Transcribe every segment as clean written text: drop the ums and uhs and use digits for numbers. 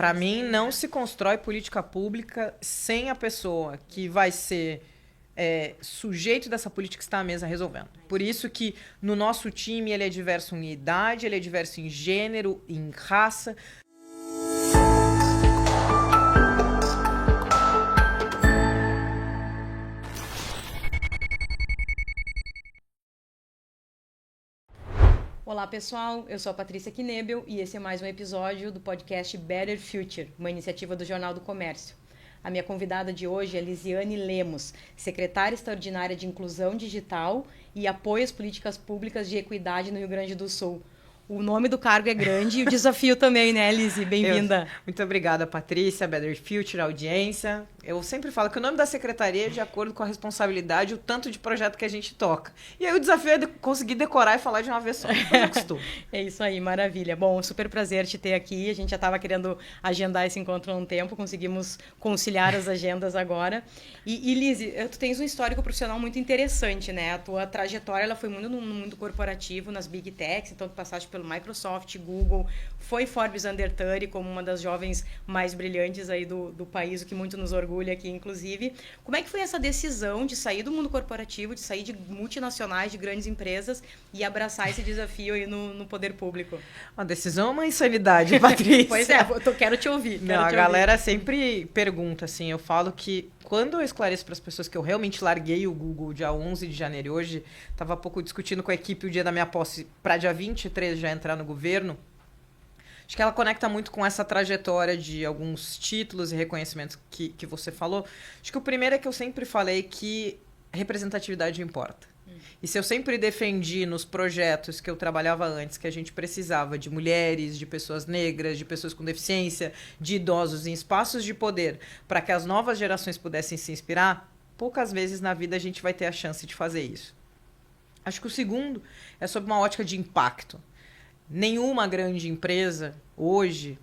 Para mim, não se constrói política pública sem a pessoa que vai ser sujeito dessa política que está à mesa resolvendo. Por isso que no nosso time ele é diverso em idade, ele é diverso em gênero, em raça. Olá pessoal, eu sou a Patrícia Knebel e esse é mais um episódio do podcast Better Future, uma iniciativa do Jornal do Comércio. A minha convidada de hoje é Lisiane Lemos, secretária extraordinária de Inclusão Digital e Apoio às Políticas Públicas de Equidade no Rio Grande do Sul. O nome do cargo é grande e o desafio também, né, Lisi? Bem-vinda. Muito obrigada, Patrícia, Better Future, audiência. Eu sempre falo que o nome da secretaria é de acordo com a responsabilidade e o tanto de projeto que a gente toca. E aí o desafio é conseguir decorar e falar de uma vez só. Eu costumo. É isso aí, maravilha. Bom, super prazer te ter aqui. A gente já estava querendo agendar esse encontro há um tempo, conseguimos conciliar as agendas agora. E Lisi, tu tens um histórico profissional muito interessante, né? A tua trajetória ela foi muito no mundo corporativo, nas Big Techs, então tu passaste pelo Microsoft, Google, foi Forbes Under 30 como uma das jovens mais brilhantes aí do país, o que muito nos orgulha aqui, inclusive. Como é que foi essa decisão de sair do mundo corporativo, de sair de multinacionais, de grandes empresas e abraçar esse desafio aí no poder público? A decisão é uma insanidade, Patrícia. Pois é, quero te ouvir. Não, a galera sempre pergunta, assim, eu falo que quando eu esclareço para as pessoas que eu realmente larguei o Google dia 11 de janeiro, e hoje estava há pouco discutindo com a equipe o dia da minha posse para dia 23 já entrar no governo, acho que ela conecta muito com essa trajetória de alguns títulos e reconhecimentos que você falou. Acho que o primeiro é que eu sempre falei que representatividade importa. E se eu sempre defendi nos projetos que eu trabalhava antes que a gente precisava de mulheres, de pessoas negras, de pessoas com deficiência, de idosos em espaços de poder, para que as novas gerações pudessem se inspirar, poucas vezes na vida a gente vai ter a chance de fazer isso. Acho que o segundo é sobre uma ótica de impacto. Nenhuma grande empresa hoje,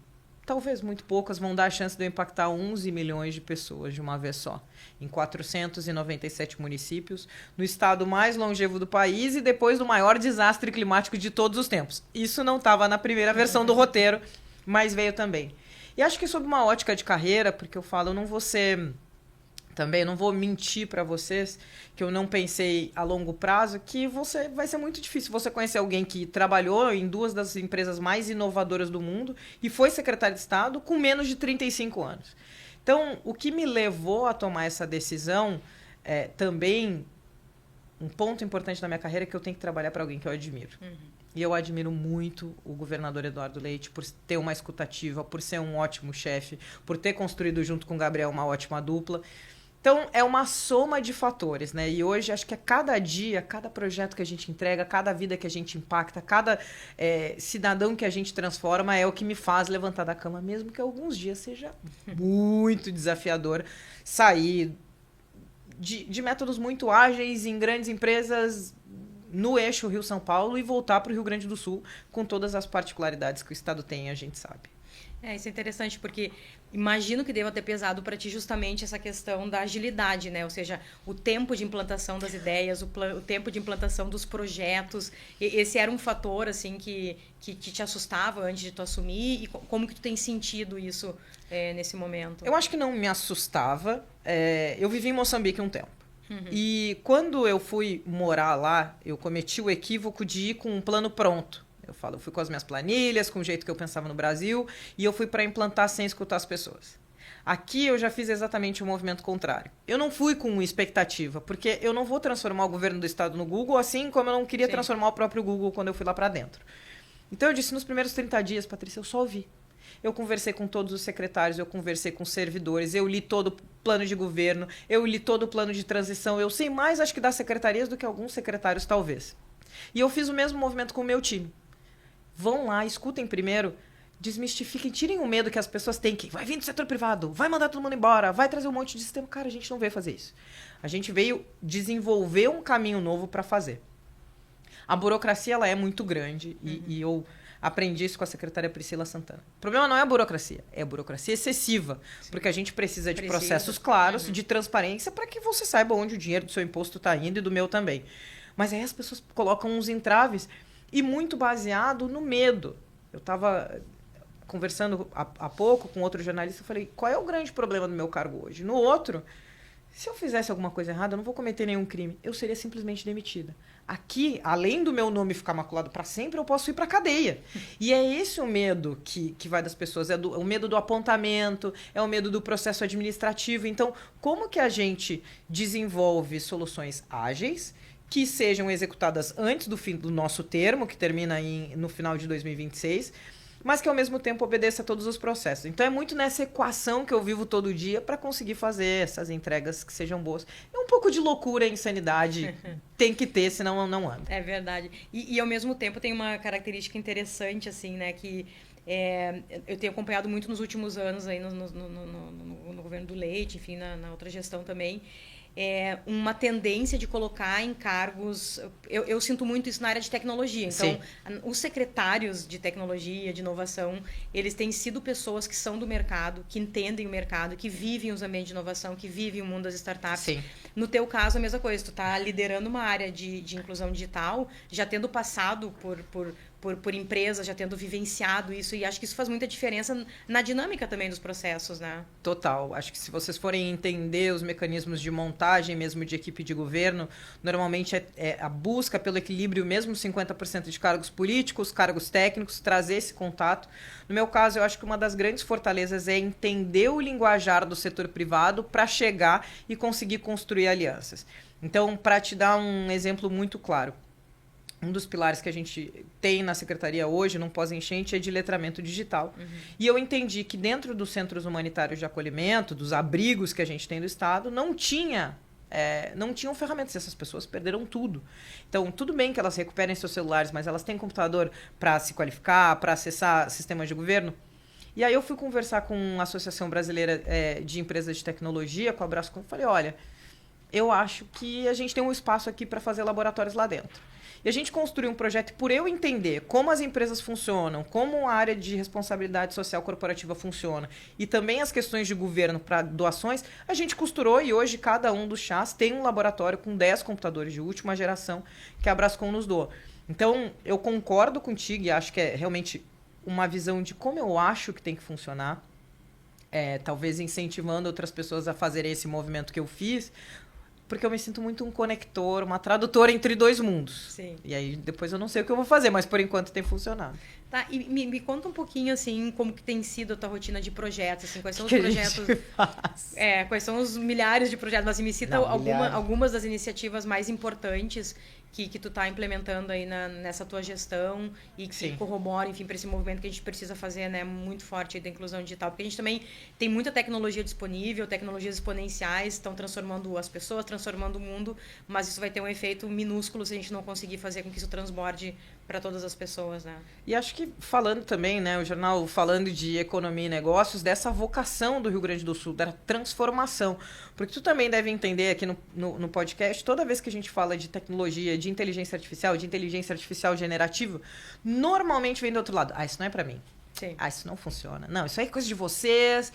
talvez muito poucas, vão dar a chance de eu impactar 11 milhões de pessoas de uma vez só, em 497 municípios, no estado mais longevo do país e depois do maior desastre climático de todos os tempos. Isso não estava na primeira versão do roteiro, mas veio também. E acho que sob uma ótica de carreira, porque eu falo, eu não vou ser... Também não vou mentir para vocês que eu não pensei a longo prazo que vai ser muito difícil você conhecer alguém que trabalhou em duas das empresas mais inovadoras do mundo e foi secretário de Estado com menos de 35 anos. Então, o que me levou a tomar essa decisão também, um ponto importante da minha carreira é que eu tenho que trabalhar para alguém que eu admiro. E eu admiro muito o governador Eduardo Leite por ter uma escutativa, por ser um ótimo chefe, por ter construído junto com o Gabriel uma ótima dupla. Então, é uma soma de fatores, né? E hoje, acho que cada dia, cada projeto que a gente entrega, cada vida que a gente impacta, cada cidadão que a gente transforma é o que me faz levantar da cama, mesmo que alguns dias seja muito desafiador sair de métodos muito ágeis em grandes empresas no eixo Rio-São Paulo e voltar para o Rio Grande do Sul com todas as particularidades que o estado tem, a gente sabe. Isso é interessante, porque imagino que deva ter pesado para ti justamente essa questão da agilidade, né? Ou seja, o tempo de implantação das ideias, o tempo de implantação dos projetos. Esse era um fator, assim, que te assustava antes de tu assumir? E como que tu tem sentido isso nesse momento? Eu acho que não me assustava. Eu vivi em Moçambique um tempo. E quando eu fui morar lá, eu cometi o equívoco de ir com um plano pronto. Eu fui com as minhas planilhas, com o jeito que eu pensava no Brasil, e eu fui para implantar sem escutar as pessoas. Aqui eu já fiz exatamente o movimento contrário. Eu não fui com expectativa, porque eu não vou transformar o governo do estado no Google, assim como eu não queria transformar o próprio Google quando eu fui lá para dentro. Então eu disse, nos primeiros 30 dias, Patrícia, eu só ouvi. Eu conversei com todos os secretários, eu conversei com os servidores, eu li todo o plano de governo, eu li todo o plano de transição, eu sei mais, acho que das secretarias do que alguns secretários, talvez. E eu fiz o mesmo movimento com o meu time. Vão lá, escutem primeiro, desmistifiquem, tirem o medo que as pessoas têm, que vai vir do setor privado, vai mandar todo mundo embora, vai trazer um monte de sistema. Cara, a gente não veio fazer isso. A gente veio desenvolver um caminho novo para fazer. A burocracia ela é muito grande e eu aprendi isso com a secretária Priscila Santana. O problema não é a burocracia excessiva, porque a gente precisa de processos claros, de transparência, para que você saiba onde o dinheiro do seu imposto está indo e do meu também. Mas aí as pessoas colocam uns entraves e muito baseado no medo. conversando há pouco com outro jornalista, eu falei, qual é o grande problema do meu cargo hoje? No outro, se eu fizesse alguma coisa errada, eu não vou cometer nenhum crime. Eu seria simplesmente demitida. Aqui, além do meu nome ficar maculado para sempre, eu posso ir para cadeia. E é esse o medo que vai das pessoas. O medo do apontamento, é o medo do processo administrativo. Então, como que a gente desenvolve soluções ágeis que sejam executadas antes do fim do nosso termo, que termina no final de 2026, mas que ao mesmo tempo obedeça a todos os processos. Então é muito nessa equação que eu vivo todo dia para conseguir fazer essas entregas que sejam boas. É um pouco de loucura e insanidade, tem que ter, senão não anda. É verdade. E ao mesmo tempo tem uma característica interessante, assim, né, que eu tenho acompanhado muito nos últimos anos aí no governo do Leite, enfim, na outra gestão também, uma tendência de colocar em cargos... Eu sinto muito isso na área de tecnologia. Então, os secretários de tecnologia, de inovação, eles têm sido pessoas que são do mercado, que entendem o mercado, que vivem os ambientes de inovação, que vivem o mundo das startups. Sim. No teu caso, a mesma coisa. Tu está liderando uma área de inclusão digital, já tendo passado por empresas, já tendo vivenciado isso, e acho que isso faz muita diferença na dinâmica também dos processos, né? Total. Acho que se vocês forem entender os mecanismos de montagem mesmo de equipe de governo, normalmente é a busca pelo equilíbrio, mesmo 50% de cargos políticos, cargos técnicos, trazer esse contato. No meu caso, eu acho que uma das grandes fortalezas é entender o linguajar do setor privado para chegar e conseguir construir alianças. Então, para te dar um exemplo muito claro, um dos pilares que a gente tem na secretaria hoje, num pós-enchente, é de letramento digital. Uhum. E eu entendi que dentro dos centros humanitários de acolhimento, dos abrigos que a gente tem do Estado, não tinham ferramentas. Essas pessoas perderam tudo. Então, tudo bem que elas recuperem seus celulares, mas elas têm computador para se qualificar, para acessar sistemas de governo. E aí eu fui conversar com a Associação Brasileira de Empresas de Tecnologia, com a Brascom, e falei, olha, eu acho que a gente tem um espaço aqui para fazer laboratórios lá dentro. E a gente construiu um projeto, por eu entender como as empresas funcionam, como a área de responsabilidade social corporativa funciona, e também as questões de governo para doações, a gente costurou e hoje cada um dos chás tem um laboratório com 10 computadores de última geração que a Brascom nos doa. Então, eu concordo contigo e acho que é realmente uma visão de como eu acho que tem que funcionar, talvez incentivando outras pessoas a fazerem esse movimento que eu fiz, porque eu me sinto muito um conector, uma tradutora entre dois mundos. Sim. E aí depois eu não sei o que eu vou fazer, mas por enquanto tem funcionado. Tá, e me conta um pouquinho, assim, como que tem sido a tua rotina de projetos, assim, quais são os projetos... quais são os milhares de projetos, mas me cita algumas das iniciativas mais importantes que tu tá implementando aí nessa tua gestão e que corrobora, enfim, para esse movimento que a gente precisa fazer, né, muito forte aí da inclusão digital, porque a gente também tem muita tecnologia disponível, tecnologias exponenciais estão transformando as pessoas, transformando o mundo, mas isso vai ter um efeito minúsculo se a gente não conseguir fazer com que isso transborde para todas as pessoas, né? E acho que falando também, né, o jornal falando de economia e negócios, dessa vocação do Rio Grande do Sul, da transformação, porque tu também deve entender aqui no podcast, toda vez que a gente fala de tecnologia, de inteligência artificial generativa, normalmente vem do outro lado. Isso não é para mim. Sim. Isso não funciona. Não, isso aí é coisa de vocês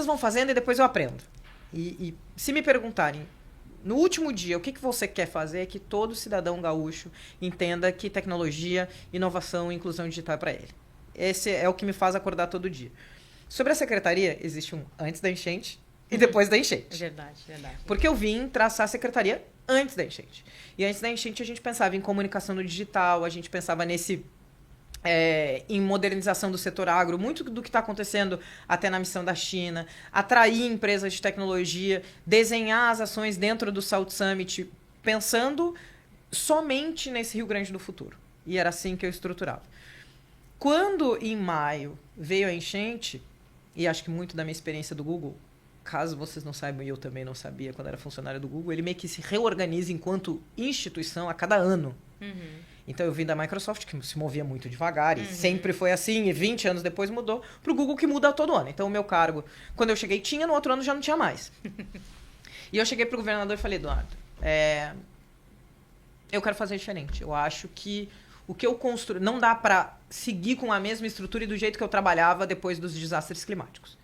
vão fazendo e depois eu aprendo. E se me perguntarem, no último dia, o que você quer fazer é que todo cidadão gaúcho entenda que tecnologia, inovação e inclusão digital é para ele. Esse é o que me faz acordar todo dia. Sobre a secretaria, existe um antes da enchente e depois da enchente. Verdade. Porque eu vim traçar a secretaria antes da enchente. E antes da enchente a gente pensava em comunicação no digital, a gente pensava em modernização do setor agro, muito do que está acontecendo até na missão da China, atrair empresas de tecnologia, desenhar as ações dentro do South Summit, pensando somente nesse Rio Grande do futuro. E era assim que eu estruturava. Quando, em maio, veio a enchente, e acho que muito da minha experiência do Google, caso vocês não saibam, e eu também não sabia quando era funcionário do Google, ele meio que se reorganiza enquanto instituição a cada ano. Uhum. Então, eu vim da Microsoft, que se movia muito devagar, e sempre foi assim, e 20 anos depois mudou, para o Google, que muda todo ano. Então, o meu cargo, quando eu cheguei, tinha, no outro ano já não tinha mais. E eu cheguei para o governador e falei, Eduardo, eu quero fazer diferente. Eu acho que o que eu construí, não dá para seguir com a mesma estrutura e do jeito que eu trabalhava depois dos desastres climáticos.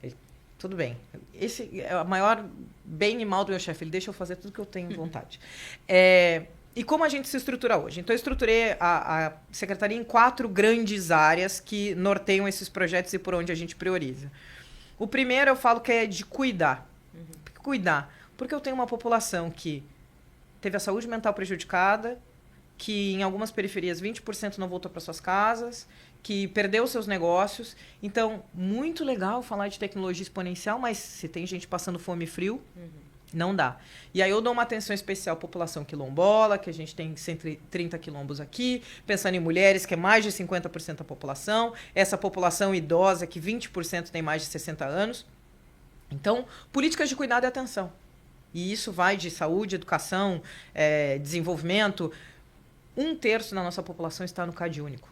Ele, tudo bem. Esse é o maior bem e mal do meu chefe. Ele deixa eu fazer tudo que eu tenho vontade. E E como a gente se estrutura hoje? Então, eu estruturei a secretaria em 4 grandes áreas que norteiam esses projetos e por onde a gente prioriza. O primeiro eu falo que é de cuidar. Cuidar. Porque eu tenho uma população que teve a saúde mental prejudicada, que em algumas periferias 20% não voltou para suas casas, que perdeu seus negócios. Então, muito legal falar de tecnologia exponencial, mas se tem gente passando fome e frio, não dá. E aí eu dou uma atenção especial à população quilombola, que a gente tem 130 quilombos aqui, pensando em mulheres, que é mais de 50% da população, essa população idosa, que 20% tem mais de 60 anos. Então, políticas de cuidado e atenção. E isso vai de saúde, educação, desenvolvimento. 1/3 da nossa população está no CAD único.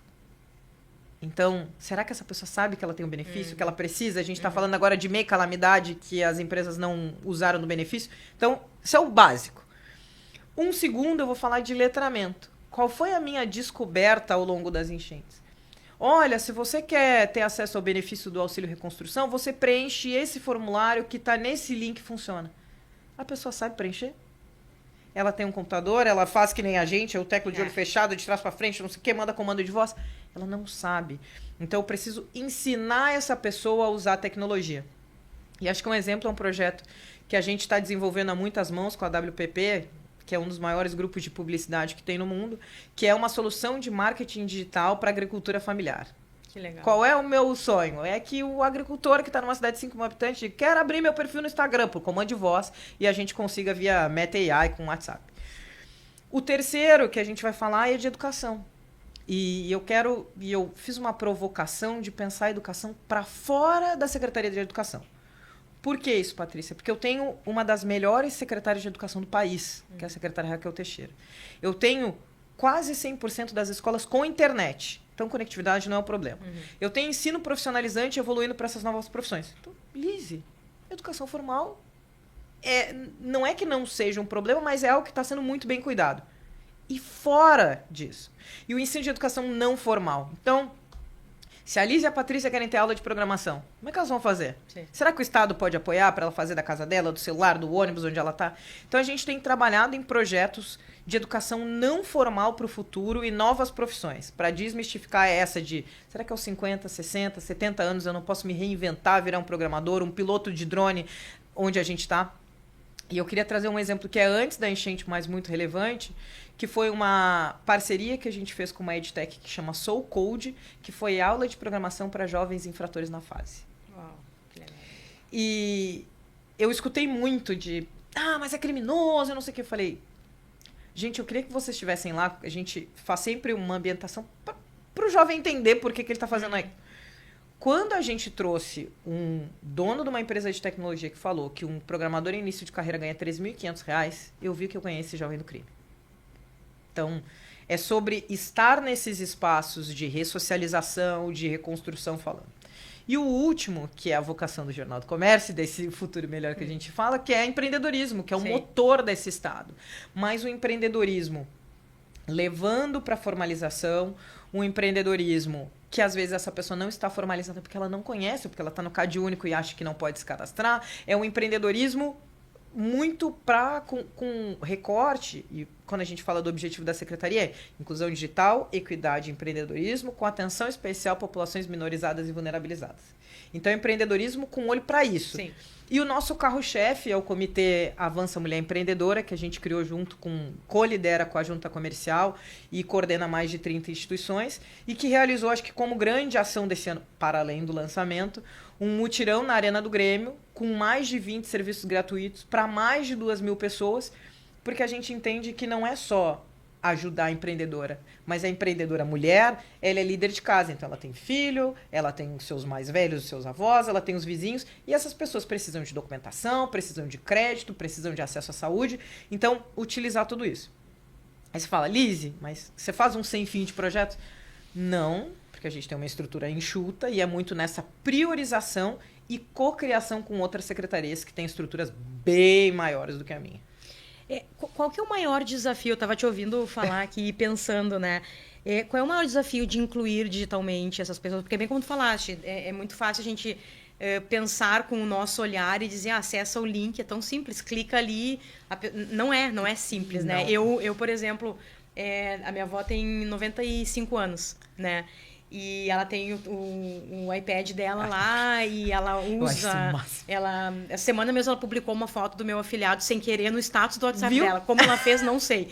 Então, será que essa pessoa sabe que ela tem um benefício, que ela precisa? A gente está falando agora de MEI calamidade, que as empresas não usaram do benefício. Então, isso é o básico. 1 segundo eu vou falar de letramento. Qual foi a minha descoberta ao longo das enchentes? Olha, se você quer ter acesso ao benefício do auxílio reconstrução, você preenche esse formulário que está nesse link que funciona. A pessoa sabe preencher? Ela tem um computador, ela faz que nem a gente, é o teclo de olho fechado, de trás para frente, não sei o que, manda comando de voz. Ela não sabe. Então, eu preciso ensinar essa pessoa a usar a tecnologia. E acho que um exemplo é um projeto que a gente está desenvolvendo a muitas mãos com a WPP, que é um dos maiores grupos de publicidade que tem no mundo, que é uma solução de marketing digital para a agricultura familiar. Que legal. Qual é o meu sonho? É que o agricultor que está numa cidade de 5 mil habitantes quer abrir meu perfil no Instagram por comando de voz e a gente consiga via Meta AI com WhatsApp. O terceiro que a gente vai falar é de educação. E eu fiz uma provocação de pensar a educação para fora da Secretaria de Educação. Por que isso, Patrícia? Porque eu tenho uma das melhores secretárias de educação do país, que é a secretária Raquel Teixeira. Eu tenho quase 100% das escolas com internet. Então, conectividade não é um problema. Eu tenho ensino profissionalizante evoluindo para essas novas profissões. Então, Lise, educação formal não é que não seja um problema, mas é algo que está sendo muito bem cuidado. E fora disso. E o ensino de educação não formal. Então, se a Lise e a Patrícia querem ter aula de programação, como é que elas vão fazer? Sim. Será que o Estado pode apoiar para ela fazer da casa dela, do celular, do ônibus, onde ela está? Então, a gente tem trabalhado em projetos de educação não formal para o futuro e novas profissões, para desmistificar essa de, será que aos 50, 60, 70 anos eu não posso me reinventar, virar um programador, um piloto de drone, onde a gente está? E eu queria trazer um exemplo que é antes da enchente, mas muito relevante, que foi uma parceria que a gente fez com uma edtech que chama Soul Code, que foi aula de programação para jovens infratores na fase. Uau, que legal. E eu escutei muito de, mas é criminoso, eu não sei o que. Eu falei, gente, eu queria que vocês estivessem lá, a gente faz sempre uma ambientação para o jovem entender por que ele está fazendo aí. Quando a gente trouxe um dono de uma empresa de tecnologia que falou que um programador em início de carreira ganha R$3.500, eu vi que eu ganhei esse jovem do crime. Então, é sobre estar nesses espaços de ressocialização, de reconstrução falando. E o último, que é a vocação do Jornal do Comércio, desse futuro melhor que a gente fala, que é empreendedorismo, que é o motor desse Estado. Mas o empreendedorismo levando para a formalização, um empreendedorismo que às vezes essa pessoa não está formalizada porque ela não conhece, porque ela está no CAD único e acha que não pode se cadastrar. É um empreendedorismo muito com recorte, e quando a gente fala do objetivo da secretaria, é inclusão digital, equidade e empreendedorismo, com atenção especial a populações minorizadas e vulnerabilizadas. Então, empreendedorismo com olho para isso. Sim. E o nosso carro-chefe é o Comitê Avança Mulher Empreendedora, que a gente criou co-lidera com a Junta Comercial e coordena mais de 30 instituições, e que realizou, acho que como grande ação desse ano, para além do lançamento, um mutirão na Arena do Grêmio, com mais de 20 serviços gratuitos para mais de 2.000 pessoas, porque a gente entende que não é só ajudar a empreendedora, mas a empreendedora mulher, ela é líder de casa, então ela tem filho, ela tem os seus mais velhos, os seus avós, ela tem os vizinhos, e essas pessoas precisam de documentação, precisam de crédito, precisam de acesso à saúde, então utilizar tudo isso. Aí você fala, Lise, mas você faz um sem fim de projetos? Não, porque a gente tem uma estrutura enxuta e é muito nessa priorização e cocriação com outras secretarias que têm estruturas bem maiores do que a minha. Qual que é o maior desafio? Eu estava te ouvindo falar aqui, pensando, né? Qual é o maior desafio de incluir digitalmente essas pessoas? Porque bem como tu falaste, é muito fácil a gente pensar com o nosso olhar e dizer, acessa o link, é tão simples, clica ali. Não é simples, né? Eu, por exemplo, a minha avó tem 95 anos, né? E ela tem o iPad dela lá e ela usa... Essa semana mesmo ela publicou uma foto do meu afilhado sem querer no status do WhatsApp dela. Como ela fez, não sei.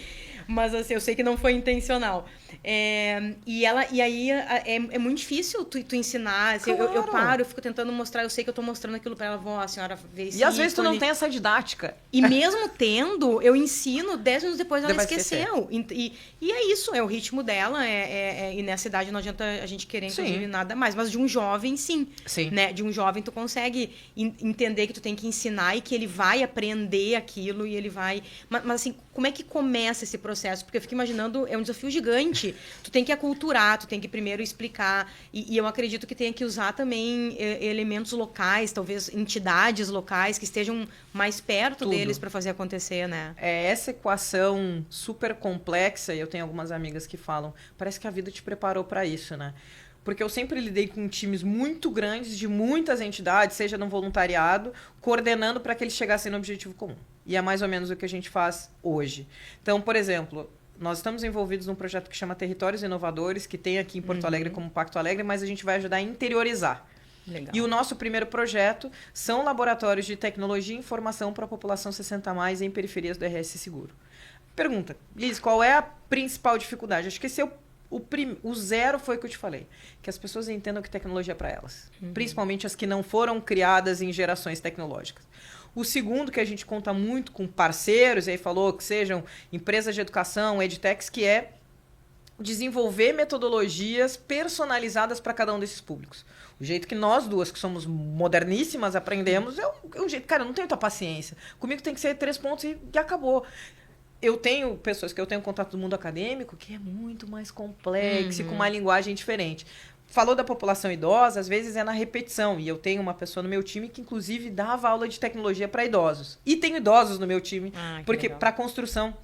Mas assim, eu sei que não foi intencional. E aí é muito difícil tu ensinar. Assim, Claro. eu paro, eu fico tentando mostrar. Eu sei que eu tô mostrando aquilo pra ela. A senhora vê isso. E às vezes tu não tem essa didática. E mesmo tendo, eu ensino, 10 minutos depois ela esqueceu. E é isso, é o ritmo dela. E nessa idade não adianta a gente querer, inclusive, nada mais. Mas de um jovem, sim. Né? De um jovem, tu consegue entender que tu tem que ensinar e que ele vai aprender aquilo e ele vai... Mas assim, como é que começa esse processo? Porque eu fico imaginando, é um desafio gigante. Tu tem que aculturar, tu tem que primeiro explicar. E eu acredito que tenha que usar também elementos locais, talvez entidades locais que estejam mais perto deles para fazer acontecer, né? Essa equação super complexa, e eu tenho algumas amigas que falam, parece que a vida te preparou para isso, né? Porque eu sempre lidei com times muito grandes, de muitas entidades, seja no voluntariado, coordenando para que eles chegassem no objetivo comum. E é mais ou menos o que a gente faz hoje. Então, por exemplo, nós estamos envolvidos num projeto que chama Territórios Inovadores, que tem aqui em Porto Alegre como Pacto Alegre, mas a gente vai ajudar a interiorizar. Legal. E o nosso primeiro projeto são laboratórios de tecnologia e informação para a população 60+, em periferias do RS Seguro. Pergunta, Liz, qual é a principal dificuldade? Acho que esse é o zero foi o que eu te falei. Que as pessoas entendam que tecnologia é para elas. Principalmente as que não foram criadas em gerações tecnológicas. O segundo, que a gente conta muito com parceiros, e aí falou que sejam empresas de educação, edtechs, que é desenvolver metodologias personalizadas para cada um desses públicos. O jeito que nós duas, que somos moderníssimas, aprendemos é um jeito... Cara, eu não tenho tua paciência. Comigo tem que ser 3 pontos e acabou. Eu tenho pessoas que eu tenho contato do mundo acadêmico que é muito mais complexo e com uma linguagem diferente. Falou da população idosa, às vezes é na repetição. E eu tenho uma pessoa no meu time que, inclusive, dava aula de tecnologia para idosos. E tenho idosos no meu time, porque para construção...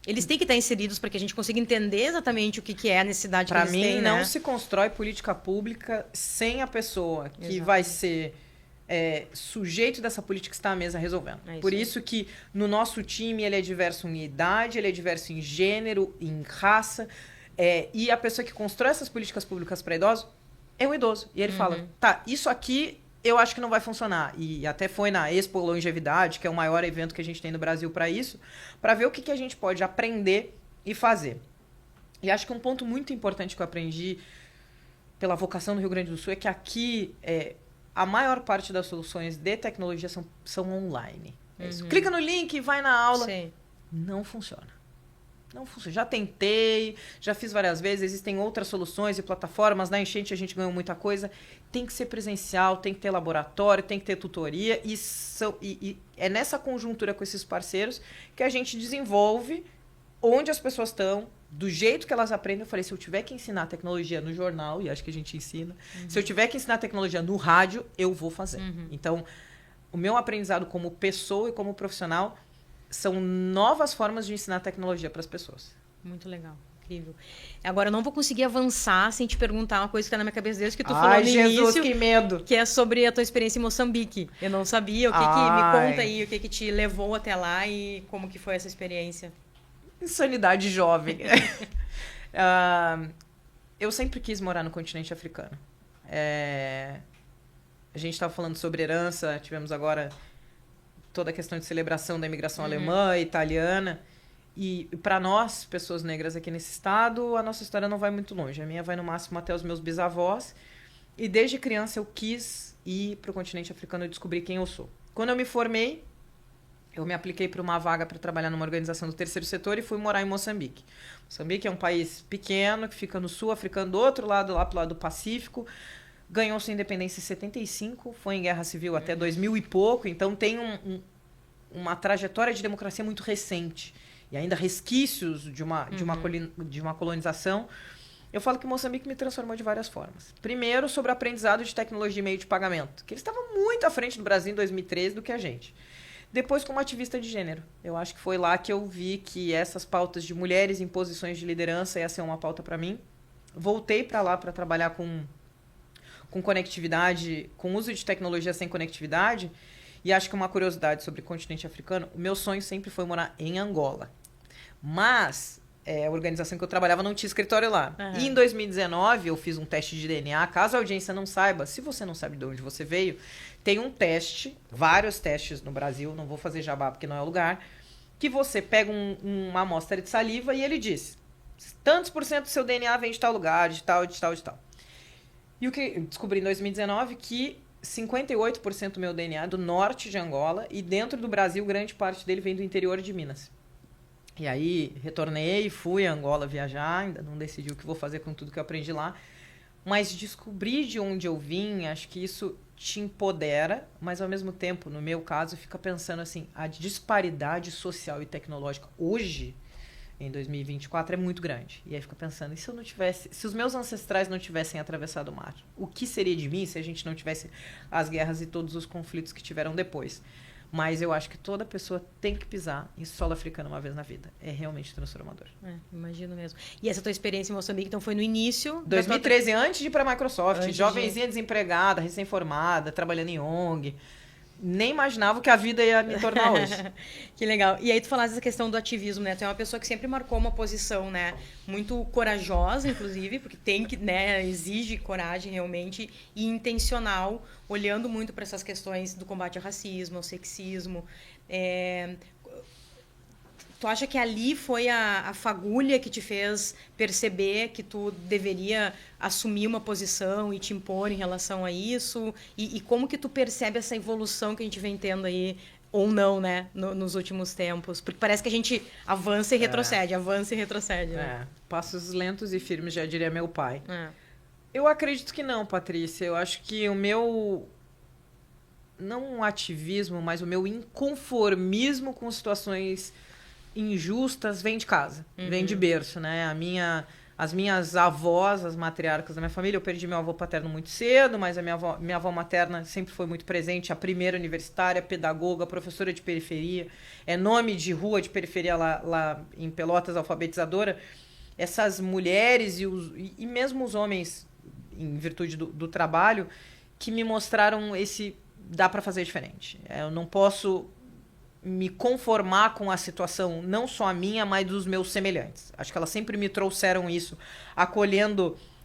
Eles têm que estar inseridos para que a gente consiga entender exatamente o que é a necessidade que eles têm, Para mim, não se constrói política pública sem a pessoa que vai ser sujeito dessa política que está à mesa resolvendo. Por isso que no nosso time ele é diverso em idade, ele é diverso em gênero, em raça. E a pessoa que constrói essas políticas públicas para idosos é um idoso. E ele fala, tá, isso aqui eu acho que não vai funcionar. E até foi na Expo Longevidade, que é o maior evento que a gente tem no Brasil para isso, para ver o que a gente pode aprender e fazer. E acho que um ponto muito importante que eu aprendi pela vocação do Rio Grande do Sul é que aqui a maior parte das soluções de tecnologia são online. Clica no link e vai na aula. Sim. Não funciona. Não funciona. Já tentei, já fiz várias vezes, existem outras soluções e plataformas. Na enchente a gente ganhou muita coisa. Tem que ser presencial, tem que ter laboratório, tem que ter tutoria. E é nessa conjuntura com esses parceiros que a gente desenvolve onde as pessoas estão, do jeito que elas aprendem. Eu falei, se eu tiver que ensinar tecnologia no jornal, e acho que a gente ensina, se eu tiver que ensinar tecnologia no rádio, eu vou fazer. Então, o meu aprendizado como pessoa e como profissional são novas formas de ensinar tecnologia para as pessoas. Muito legal, incrível. Agora, eu não vou conseguir avançar sem te perguntar uma coisa que está na minha cabeça desde que tu falou no início. Que medo! Que é sobre a tua experiência em Moçambique. Eu não sabia. Me conta aí o que te levou até lá e como que foi essa experiência. Insanidade jovem. Eu sempre quis morar no continente africano. A gente estava falando sobre herança, tivemos agora toda a questão de celebração da imigração alemã e italiana. E para nós, pessoas negras aqui nesse estado, a nossa história não vai muito longe. A minha vai no máximo até os meus bisavós. E desde criança eu quis ir para o continente africano e descobrir quem eu sou. Quando eu me formei, eu me apliquei para uma vaga para trabalhar numa organização do terceiro setor e fui morar em Moçambique. Moçambique é um país pequeno, que fica no sul africano, do outro lado, lá pro lado do Pacífico. Ganhou sua independência em 75, foi em guerra civil até 2000 e pouco, então tem uma trajetória de democracia muito recente. E ainda resquícios de uma colonização. Eu falo que Moçambique me transformou de várias formas. Primeiro, sobre o aprendizado de tecnologia e meio de pagamento, que eles estavam muito à frente do Brasil em 2013 do que a gente. Depois, como ativista de gênero. Eu acho que foi lá que eu vi que essas pautas de mulheres em posições de liderança ia ser uma pauta para mim. Voltei para lá para trabalhar com com conectividade, com uso de tecnologia sem conectividade. E acho que uma curiosidade sobre o continente africano, o meu sonho sempre foi morar em Angola. Mas a organização que eu trabalhava não tinha escritório lá. Uhum. E em 2019 eu fiz um teste de DNA. Caso a audiência não saiba, se você não sabe de onde você veio, tem um teste, vários testes no Brasil, não vou fazer jabá porque não é o lugar, que você pega uma amostra de saliva e ele diz, tantos por cento do seu DNA vem de tal lugar, de tal, de tal, de tal. E o que eu descobri em 2019 que 58% do meu DNA é do norte de Angola e dentro do Brasil, grande parte dele vem do interior de Minas. E aí, retornei, fui a Angola viajar, ainda não decidi o que vou fazer com tudo que eu aprendi lá, mas descobrir de onde eu vim, acho que isso te empodera, mas ao mesmo tempo, no meu caso, fica pensando assim, a disparidade social e tecnológica hoje, em 2024, é muito grande. E aí fica pensando, e se eu não tivesse, se os meus ancestrais não tivessem atravessado o mar? O que seria de mim se a gente não tivesse as guerras e todos os conflitos que tiveram depois? Mas eu acho que toda pessoa tem que pisar em solo africano uma vez na vida. É realmente transformador. Imagino mesmo. E essa tua experiência em Moçambique, então, foi no início... 2013, antes de ir para a Microsoft. Jovenzinha desempregada, recém-formada, trabalhando em ONG. Nem imaginava o que a vida ia me tornar hoje. Que legal. E aí tu falaste essa questão do ativismo, né? Tu é uma pessoa que sempre marcou uma posição, né? Muito corajosa, inclusive, porque tem que, né? Exige coragem realmente e intencional, olhando muito para essas questões do combate ao racismo, ao sexismo. Tu acha que ali foi a fagulha que te fez perceber que tu deveria assumir uma posição e te impor em relação a isso? E como que tu percebe essa evolução que a gente vem tendo aí, ou não, né, nos últimos tempos? Porque parece que a gente avança e retrocede, né? Passos lentos e firmes, já diria meu pai. Eu acredito que não, Patrícia. Eu acho que o meu... não um ativismo, mas o meu inconformismo com situações injustas vem de casa, vem de berço, né? As minhas avós, as matriarcas da minha família, eu perdi meu avô paterno muito cedo, mas a minha avó materna sempre foi muito presente, a primeira universitária, pedagoga, professora de periferia, nome de rua de periferia lá em Pelotas, alfabetizadora. Essas mulheres e mesmo os homens, em virtude do trabalho, que me mostraram dá para fazer diferente. Eu não posso me conformar com a situação, não só a minha, mas dos meus semelhantes. Acho que elas sempre me trouxeram isso,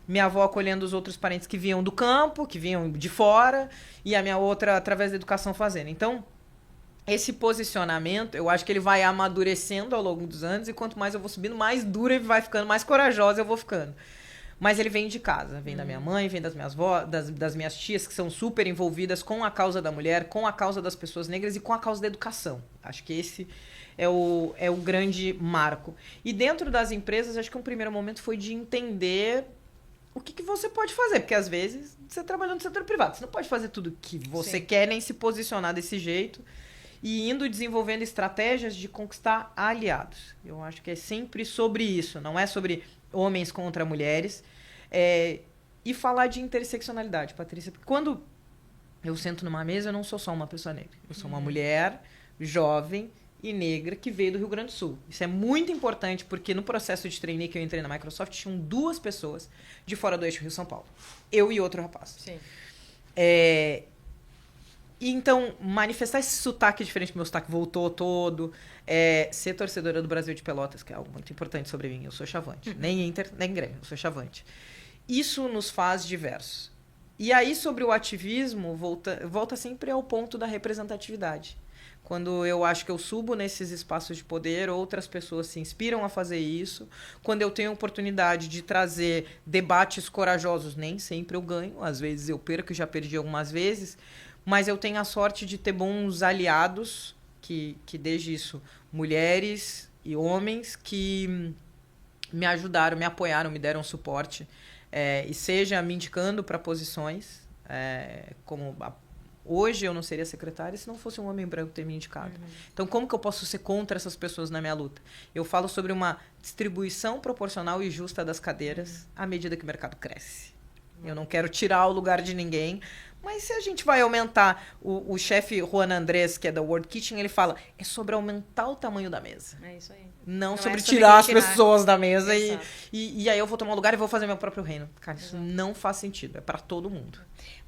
minha avó acolhendo os outros parentes que vinham do campo, que vinham de fora, e a minha outra através da educação fazendo. Então, esse posicionamento, eu acho que ele vai amadurecendo ao longo dos anos, e quanto mais eu vou subindo, mais dura ele vai ficando, mais corajosa eu vou ficando. Mas ele vem de casa, vem da minha mãe, vem das minhas avós, das minhas tias, que são super envolvidas com a causa da mulher, com a causa das pessoas negras e com a causa da educação. Acho que esse é o grande marco. E dentro das empresas, acho que um primeiro momento foi de entender o que você pode fazer. Porque, às vezes, você trabalha no setor privado, você não pode fazer tudo o que você quer, nem se posicionar desse jeito. E indo desenvolvendo estratégias de conquistar aliados. Eu acho que é sempre sobre isso, não é sobre homens contra mulheres. E falar de interseccionalidade, Patrícia. Porque quando eu sento numa mesa, eu não sou só uma pessoa negra. Eu sou uma mulher jovem e negra que veio do Rio Grande do Sul. Isso é muito importante porque no processo de trainee que eu entrei na Microsoft, tinham 2 pessoas de fora do eixo Rio-São Paulo. Eu e outro rapaz. Sim. E então, manifestar esse sotaque diferente, que meu sotaque voltou todo, ser torcedora do Brasil de Pelotas, que é algo muito importante sobre mim. Eu sou chavante. Nem Inter, nem Grêmio. Eu sou chavante. Isso nos faz diversos. E aí, sobre o ativismo, volta sempre ao ponto da representatividade. Quando eu acho que eu subo nesses espaços de poder, outras pessoas se inspiram a fazer isso. Quando eu tenho a oportunidade de trazer debates corajosos, nem sempre eu ganho. Às vezes eu perco, já perdi algumas vezes. Mas eu tenho a sorte de ter bons aliados, que desde isso, mulheres e homens, que me ajudaram, me apoiaram, me deram suporte. E seja me indicando para posições, hoje eu não seria secretária se não fosse um homem branco ter me indicado. Então, como que eu posso ser contra essas pessoas na minha luta? Eu falo sobre uma distribuição proporcional e justa das cadeiras à medida que o mercado cresce. Eu não quero tirar o lugar de ninguém, Mas se a gente vai aumentar, o chefe Juan Andrés, que é da World Kitchen, ele fala, é sobre aumentar o tamanho da mesa. É isso aí. Não sobre é tirar as tirar. pessoas da mesa Exato. e aí eu vou tomar um lugar e vou fazer meu próprio reino. Cara, isso não faz sentido. É pra todo mundo.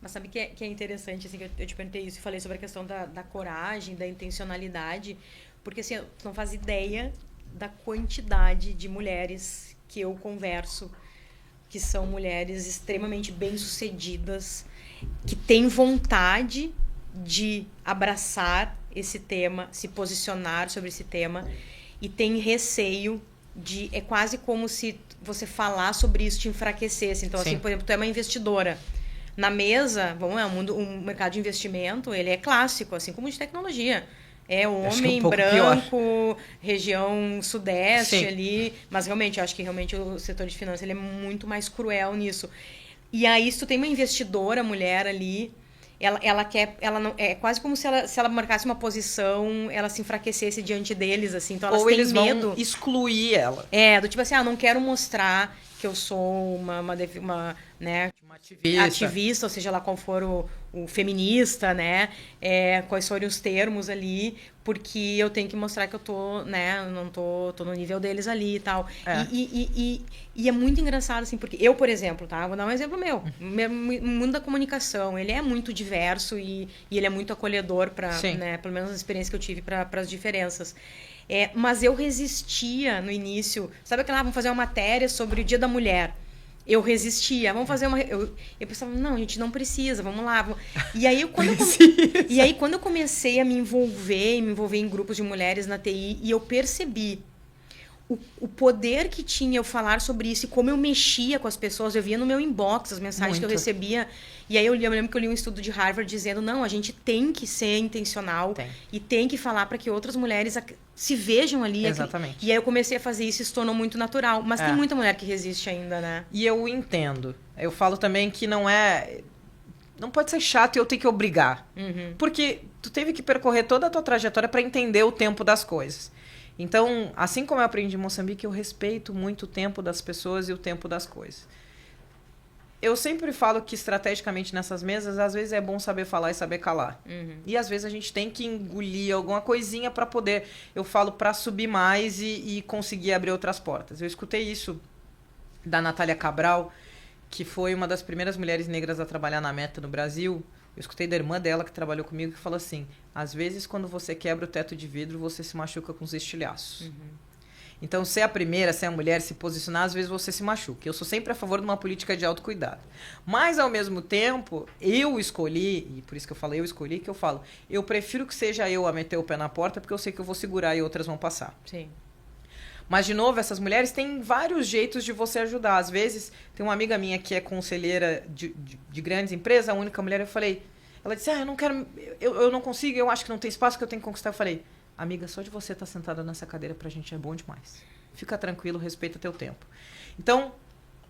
Mas sabe que é interessante, assim, que eu te perguntei isso e falei sobre a questão da coragem, da intencionalidade, porque assim, tu não faz ideia da quantidade de mulheres que eu converso, que são mulheres extremamente bem-sucedidas, que têm vontade de abraçar esse tema, se posicionar sobre esse tema, e tem receio de... É quase como se você falar sobre isso te enfraquecesse. Então, assim, por exemplo, tu é uma investidora. Na mesa, o mercado de investimento, ele é clássico, assim como de tecnologia. É homem, branco, região sudeste ali. Mas realmente, eu acho que realmente o setor de finanças ele é muito mais cruel nisso. E aí, se tu tem uma investidora mulher ali, ela não, é quase como se ela marcasse uma posição, ela se enfraquecesse diante deles, assim. Então, elas Ou têm eles medo. vão excluir ela. Do tipo assim, não quero mostrar que eu sou uma ativista, ou seja lá qual for o feminista, né? Quais forem os termos ali, porque eu tenho que mostrar que eu tô, né? Não tô no nível deles ali e tal. E é muito engraçado, assim, porque eu, por exemplo, tá? Vou dar um exemplo meu. O mundo da comunicação, ele é muito diverso e ele é muito acolhedor para, né? Pelo menos a experiência que eu tive para as diferenças. Mas eu resistia no início. Sabe aquela, vamos fazer uma matéria sobre o Dia da Mulher. Eu resistia. Vamos fazer uma... Eu pensava, não, a gente não precisa, vamos lá. E aí, quando eu comecei a me envolver em grupos de mulheres na TI, e eu percebi o poder que tinha eu falar sobre isso e como eu mexia com as pessoas, eu via no meu inbox as mensagens que eu recebia. E aí eu lembro que eu li um estudo de Harvard dizendo, não, a gente tem que ser intencional e tem que falar para que outras mulheres se vejam ali. Exatamente. E aí eu comecei a fazer isso e se tornou muito natural. Mas tem muita mulher que resiste ainda, né? E eu entendo. Eu falo também que não pode ser chato e eu tenho que obrigar. Porque tu teve que percorrer toda a tua trajetória para entender o tempo das coisas. Então, assim como eu aprendi em Moçambique, eu respeito muito o tempo das pessoas e o tempo das coisas. Eu sempre falo que estrategicamente nessas mesas, às vezes é bom saber falar e saber calar. E às vezes a gente tem que engolir alguma coisinha para poder, eu falo, para subir mais e conseguir abrir outras portas. Eu escutei isso da Natália Cabral, que foi uma das primeiras mulheres negras a trabalhar na Meta no Brasil. Eu escutei da irmã dela que trabalhou comigo que falou assim, às vezes quando você quebra o teto de vidro, você se machuca com os estilhaços. Então, ser a primeira, ser a mulher, se posicionar, às vezes você se machuca. Eu sou sempre a favor de uma política de autocuidado. Mas, ao mesmo tempo, eu escolhi, e por isso que eu falo eu escolhi, que eu falo, eu prefiro que seja eu a meter o pé na porta, porque eu sei que eu vou segurar e outras vão passar. Sim. Mas, de novo, essas mulheres têm vários jeitos de você ajudar. Às vezes, tem uma amiga minha que é conselheira de grandes empresas, a única mulher, eu falei... Ela disse, eu não quero... Eu não consigo, eu acho que não tem espaço, que eu tenho que conquistar. Eu falei, amiga, só de você estar sentada nessa cadeira pra gente é bom demais. Fica tranquilo, respeita teu tempo. Então,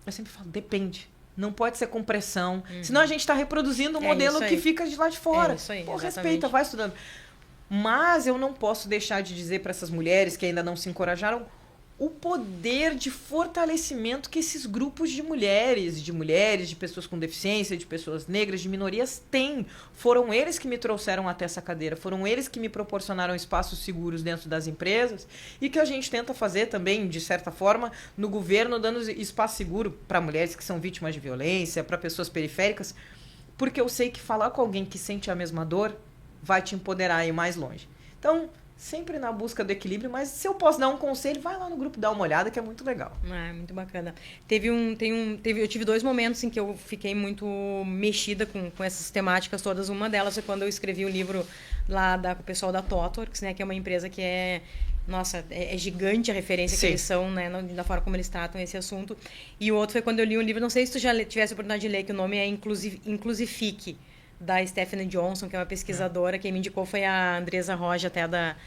eu sempre falo, depende. Não pode ser com pressão. Senão a gente tá reproduzindo um modelo que fica de lá de fora. Isso aí, respeita, vai estudando. Mas eu não posso deixar de dizer para essas mulheres que ainda não se encorajaram o poder de fortalecimento que esses grupos de mulheres, de pessoas com deficiência, de pessoas negras, de minorias têm. Foram eles que me trouxeram até essa cadeira, foram eles que me proporcionaram espaços seguros dentro das empresas e que a gente tenta fazer também, de certa forma, no governo, dando espaço seguro para mulheres que são vítimas de violência, para pessoas periféricas, porque eu sei que falar com alguém que sente a mesma dor vai te empoderar a ir mais longe. Então, sempre na busca do equilíbrio, mas se eu posso dar um conselho, vai lá no grupo dar uma olhada, que é muito legal. Muito bacana. Eu tive 2 momentos em que eu fiquei muito mexida com essas temáticas todas. Uma delas foi quando eu escrevi o livro lá com o pessoal da Totworks, né, que é uma empresa que é gigante a referência que eles são, né, da forma como eles tratam esse assunto. E o outro foi quando eu li um livro, não sei se tu já tivesse a oportunidade de ler, que o nome é Inclusifique, da Stephanie Johnson, que é uma pesquisadora. Quem me indicou foi a Andresa Rocha, até da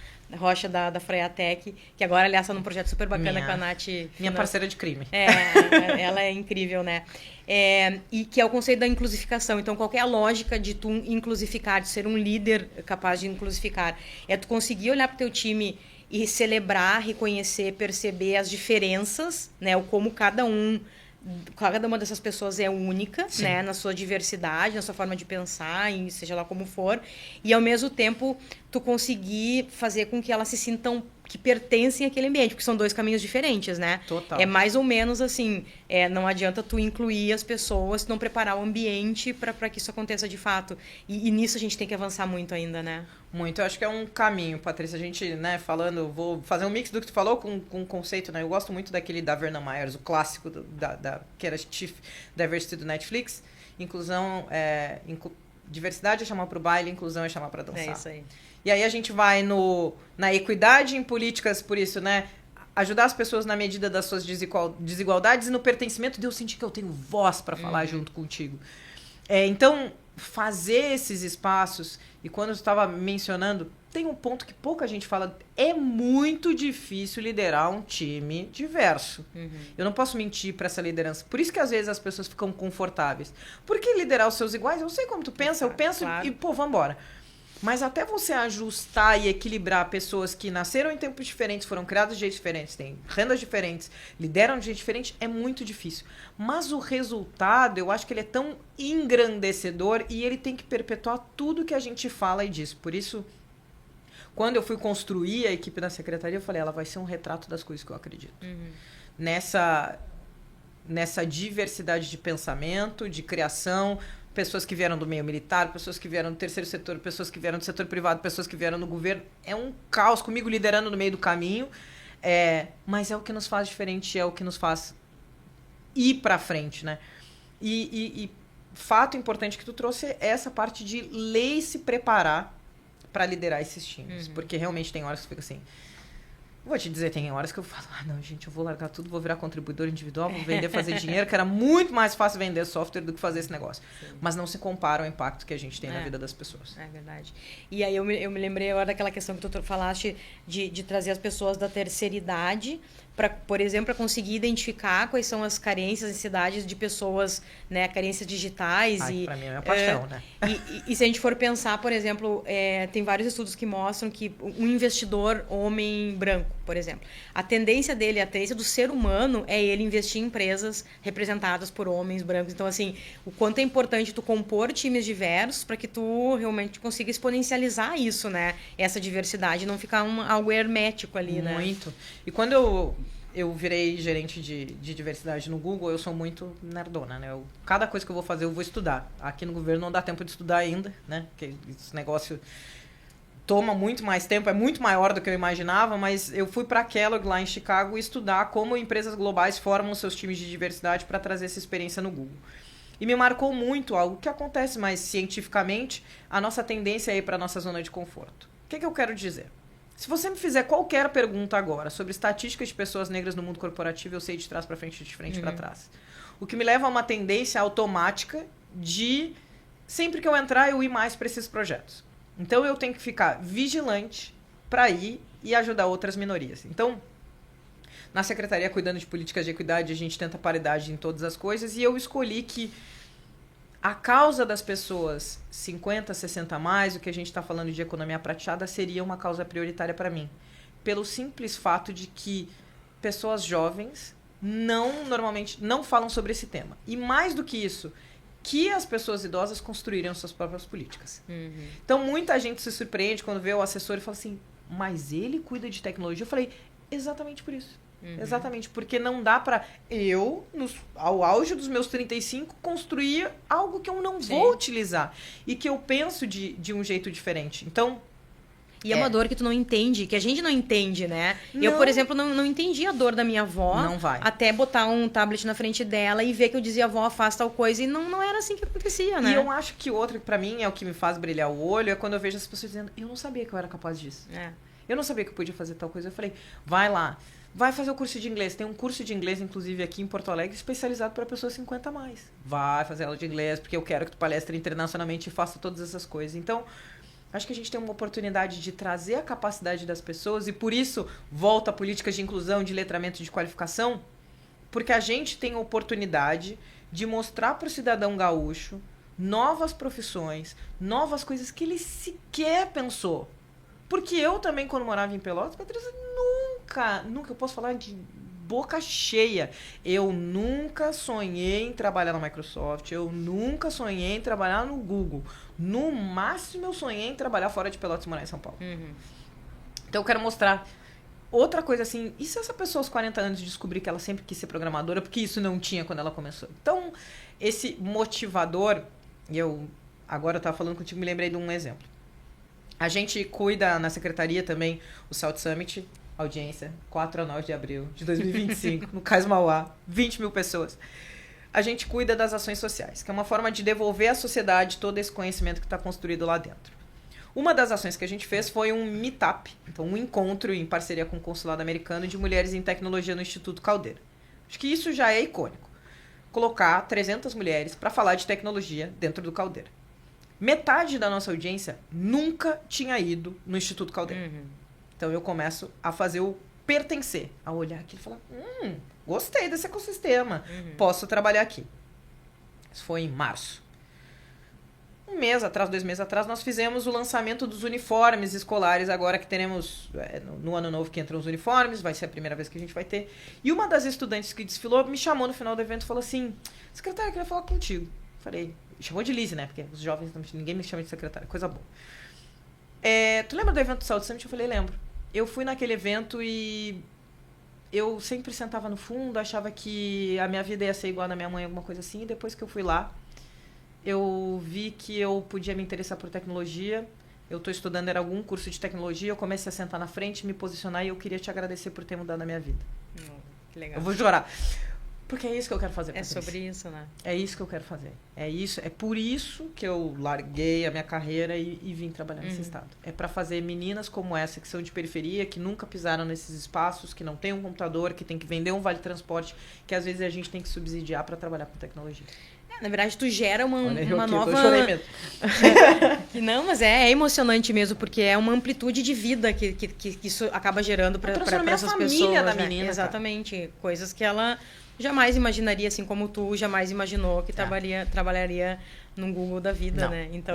Freiatec, que agora, aliás, está num projeto super bacana com a Nath. Minha parceira de crime. Ela é incrível, né? E que é o conceito da inclusificação. Então, qual que é a lógica de tu inclusificar, de ser um líder capaz de inclusificar? É tu conseguir olhar para o teu time e celebrar, reconhecer, perceber as diferenças, né? O como cada um cada uma dessas pessoas é única, né? Na sua diversidade, na sua forma de pensar, e seja lá como for. E, ao mesmo tempo, tu conseguir fazer com que elas se sintam que pertencem àquele ambiente, porque são dois caminhos diferentes, né? Total. É mais ou menos assim, não adianta tu incluir as pessoas se não preparar o ambiente para que isso aconteça de fato. E nisso a gente tem que avançar muito ainda, né? Muito, eu acho que é um caminho, Patrícia. A gente, né, falando, vou fazer um mix do que tu falou com um conceito, né? Eu gosto muito daquele da Verna Myers, o clássico que era Chief Diversity do Netflix. Inclusão, diversidade é chamar pro baile, inclusão é chamar pra dançar. É isso aí. E aí a gente vai na equidade em políticas, por isso, né? Ajudar as pessoas na medida das suas desigualdades e no pertencimento de eu sentir que eu tenho voz para falar junto contigo. Então, fazer esses espaços, e quando eu estava mencionando, tem um ponto que pouca gente fala, é muito difícil liderar um time diverso. Eu não posso mentir para essa liderança. Por isso que às vezes as pessoas ficam confortáveis. Porque liderar os seus iguais, eu sei como tu pensa, eu penso e, pô, vambora. Mas até você ajustar e equilibrar pessoas que nasceram em tempos diferentes, foram criadas de jeitos diferentes, têm rendas diferentes, lideram de jeito diferente, é muito difícil. Mas o resultado, eu acho que ele é tão engrandecedor e ele tem que perpetuar tudo que a gente fala e diz. Por isso, quando eu fui construir a equipe da secretaria, eu falei, ela vai ser um retrato das coisas que eu acredito. Nessa diversidade de pensamento, de criação, pessoas que vieram do meio militar, pessoas que vieram do terceiro setor, pessoas que vieram do setor privado, pessoas que vieram do governo. É um caos, comigo liderando no meio do caminho. Mas é o que nos faz diferente, é o que nos faz ir para frente, né? E fato importante que tu trouxe é essa parte de ler e se preparar para liderar esses times. Porque realmente tem horas que fica assim... Vou te dizer, tem horas que eu falo, não, gente, eu vou largar tudo, vou virar contribuidor individual, vou vender, fazer dinheiro, que era muito mais fácil vender software do que fazer esse negócio. Sim. Mas não se compara ao impacto que a gente tem na vida das pessoas. É verdade. E aí eu me lembrei agora daquela questão que tu falaste de trazer as pessoas da terceira idade, por exemplo, para conseguir identificar quais são as carências, necessidades de pessoas, né, carências digitais. Para mim é uma paixão, né? E se a gente for pensar, por exemplo, tem vários estudos que mostram que um investidor homem branco, por exemplo, a tendência do ser humano é ele investir em empresas representadas por homens brancos. Então, assim, o quanto é importante tu compor times diversos para que tu realmente consiga exponencializar isso, né? Essa diversidade, não ficar algo hermético ali, né? Muito. E quando eu virei gerente de diversidade no Google, eu sou muito nerdona, né? Cada coisa que eu vou fazer, eu vou estudar. Aqui no governo não dá tempo de estudar ainda, né? Porque esse negócio toma muito mais tempo, é muito maior do que eu imaginava, mas eu fui para a Kellogg lá em Chicago estudar como empresas globais formam seus times de diversidade para trazer essa experiência no Google. E me marcou muito algo que acontece mais cientificamente, a nossa tendência é ir para a nossa zona de conforto. O que eu quero dizer? Se você me fizer qualquer pergunta agora sobre estatísticas de pessoas negras no mundo corporativo, eu sei de trás para frente e de frente para trás. O que me leva a uma tendência automática de, sempre que eu entrar, eu ir mais para esses projetos. Então, eu tenho que ficar vigilante para ir e ajudar outras minorias. Então, na Secretaria, cuidando de políticas de equidade, a gente tenta paridade em todas as coisas. E eu escolhi que a causa das pessoas 50, 60 a mais, o que a gente está falando de economia prateada, seria uma causa prioritária para mim. Pelo simples fato de que pessoas jovens normalmente não falam sobre esse tema. E mais do que isso, que as pessoas idosas construíram suas próprias políticas. Então, muita gente se surpreende quando vê o assessor e fala assim, mas ele cuida de tecnologia? Eu falei, exatamente por isso. Exatamente, porque não dá para ao auge dos meus 35, construir algo que eu não vou utilizar e que eu penso de um jeito diferente. Então... E é uma dor que tu não entende, que a gente não entende, né? Não. Eu, por exemplo, não entendi a dor da minha avó. Não vai. Até botar um tablet na frente dela e ver que eu dizia, avó, faz tal coisa. E não era assim que acontecia, né? E eu acho que outra, pra mim, é o que me faz brilhar o olho, é quando eu vejo as pessoas dizendo, eu não sabia que eu era capaz disso. Eu não sabia que eu podia fazer tal coisa. Eu falei, vai lá. Vai fazer o curso de inglês. Tem um curso de inglês, inclusive, aqui em Porto Alegre, especializado para pessoas 50 a mais. Vai fazer aula de inglês, porque eu quero que tu palestre internacionalmente e faça todas essas coisas. Então, acho que a gente tem uma oportunidade de trazer a capacidade das pessoas e, por isso, volta a políticas de inclusão, de letramento, de qualificação, porque a gente tem a oportunidade de mostrar para o cidadão gaúcho novas profissões, novas coisas que ele sequer pensou. Porque eu também, quando morava em Pelotas, Patrícia, nunca, eu posso falar de boca cheia. Eu nunca sonhei em trabalhar na Microsoft, eu nunca sonhei em trabalhar no Google. No máximo, eu sonhei em trabalhar fora de Pelotas e morar em São Paulo. Então, eu quero mostrar outra coisa assim. E se essa pessoa aos 40 anos descobrir que ela sempre quis ser programadora, porque isso não tinha quando ela começou? Então, esse motivador, agora eu estava falando contigo, me lembrei de um exemplo. A gente cuida na secretaria também o South Summit, audiência, 4 a 9 de abril de 2025, no Cais Mauá, 20 mil pessoas. A gente cuida das ações sociais, que é uma forma de devolver à sociedade todo esse conhecimento que está construído lá dentro. Uma das ações que a gente fez foi um meetup, então um encontro em parceria com o Consulado Americano de Mulheres em Tecnologia no Instituto Caldeira. Acho que isso já é icônico. Colocar 300 mulheres para falar de tecnologia dentro do Caldeira. Metade da nossa audiência nunca tinha ido no Instituto Caldeira. Então eu começo a fazer o pertencer, a olhar aqui e falar, gostei desse ecossistema, posso trabalhar aqui. Isso foi em março. 2 meses atrás, nós fizemos o lançamento dos uniformes escolares, agora que teremos, no ano novo que entram os uniformes, vai ser a primeira vez que a gente vai ter. E uma das estudantes que desfilou me chamou no final do evento e falou assim, secretária, eu queria falar contigo. Falei, chamou de Lise, né? Porque os jovens, ninguém me chama de secretária, coisa boa. Tu lembra do evento do South Summit? Eu falei, lembro. Eu fui naquele evento e eu sempre sentava no fundo, achava que a minha vida ia ser igual a da minha mãe, alguma coisa assim. E depois que eu fui lá, eu vi que eu podia me interessar por tecnologia. Eu estou estudando, era algum curso de tecnologia. Eu comecei a sentar na frente, me posicionar e eu queria te agradecer por ter mudado a minha vida. Que legal. Eu vou chorar. Porque é isso que eu quero fazer. É sobre isso, né? É isso que eu quero fazer. É por isso que eu larguei a minha carreira e vim trabalhar nesse estado. É para fazer meninas como essa, que são de periferia, que nunca pisaram nesses espaços, que não tem um computador, que tem que vender um vale transporte, que às vezes a gente tem que subsidiar para trabalhar com tecnologia. Na verdade, tu gera uma nova... Eu chorei mesmo. Não, mas é emocionante mesmo, porque é uma amplitude de vida que isso acaba gerando para essas pessoas. Da menina, exatamente. Cara. Coisas que ela jamais imaginaria, assim como tu jamais imaginou que trabalharia num Google da vida, Não. né? Então,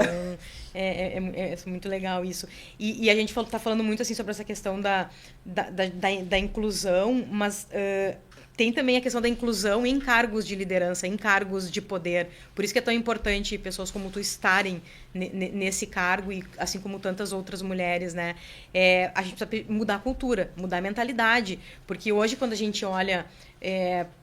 é muito legal isso. E a gente tá falando muito assim sobre essa questão da inclusão, mas... tem também a questão da inclusão em cargos de liderança, em cargos de poder. Por isso que é tão importante pessoas como tu estarem nesse cargo, e assim como tantas outras mulheres, né? A gente precisa mudar a cultura, mudar a mentalidade. Porque hoje, quando a gente olha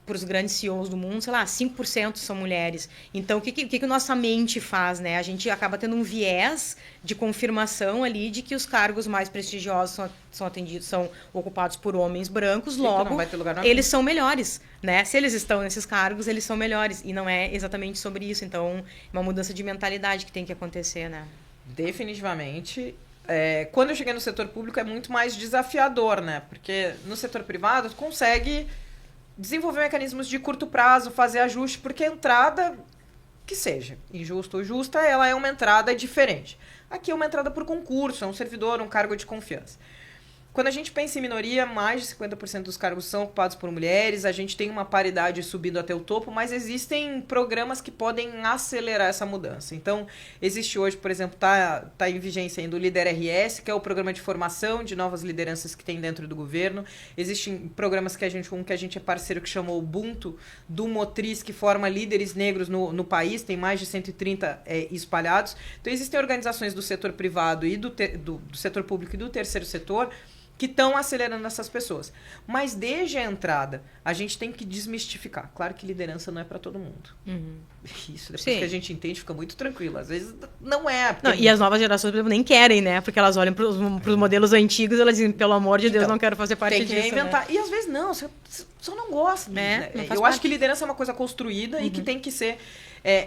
para os grandes CEOs do mundo, sei lá, 5% são mulheres. Então, o que nossa mente faz, né? A gente acaba tendo um viés de confirmação ali de que os cargos mais prestigiosos são ocupados por homens brancos, logo, não vai ter lugar eles são melhores, né? Se eles estão nesses cargos, eles são melhores. E não é exatamente sobre isso. Então, é uma mudança de mentalidade que tem que acontecer, né? Definitivamente. Quando eu cheguei no setor público, é muito mais desafiador, né? Porque no setor privado, tu consegue desenvolver mecanismos de curto prazo, fazer ajuste, porque a entrada, que seja injusta ou justa, ela é uma entrada diferente. Aqui é uma entrada por concurso, é um servidor, um cargo de confiança. Quando a gente pensa em minoria, mais de 50% dos cargos são ocupados por mulheres, a gente tem uma paridade subindo até o topo, mas existem programas que podem acelerar essa mudança. Então, existe hoje, por exemplo, tá em vigência ainda o Líder RS, que é o programa de formação de novas lideranças que tem dentro do governo. Existem programas com que a gente é parceiro, que chama Ubuntu, do Motriz, que forma líderes negros no país, tem mais de 130 espalhados. Então, existem organizações do setor privado e do setor público e do terceiro setor que estão acelerando essas pessoas. Mas desde a entrada, a gente tem que desmistificar. Claro que liderança não é para todo mundo. Isso, depois que a gente entende, fica muito tranquilo. Às vezes não é. Não, e as novas gerações, por exemplo, nem querem, né? Porque elas olham para os modelos antigos e elas dizem, pelo amor de Deus, não quero fazer parte disso. Tem que reinventar. Né? E às vezes não, você só não gosta. Né? Eu acho que liderança é uma coisa construída e que tem que ser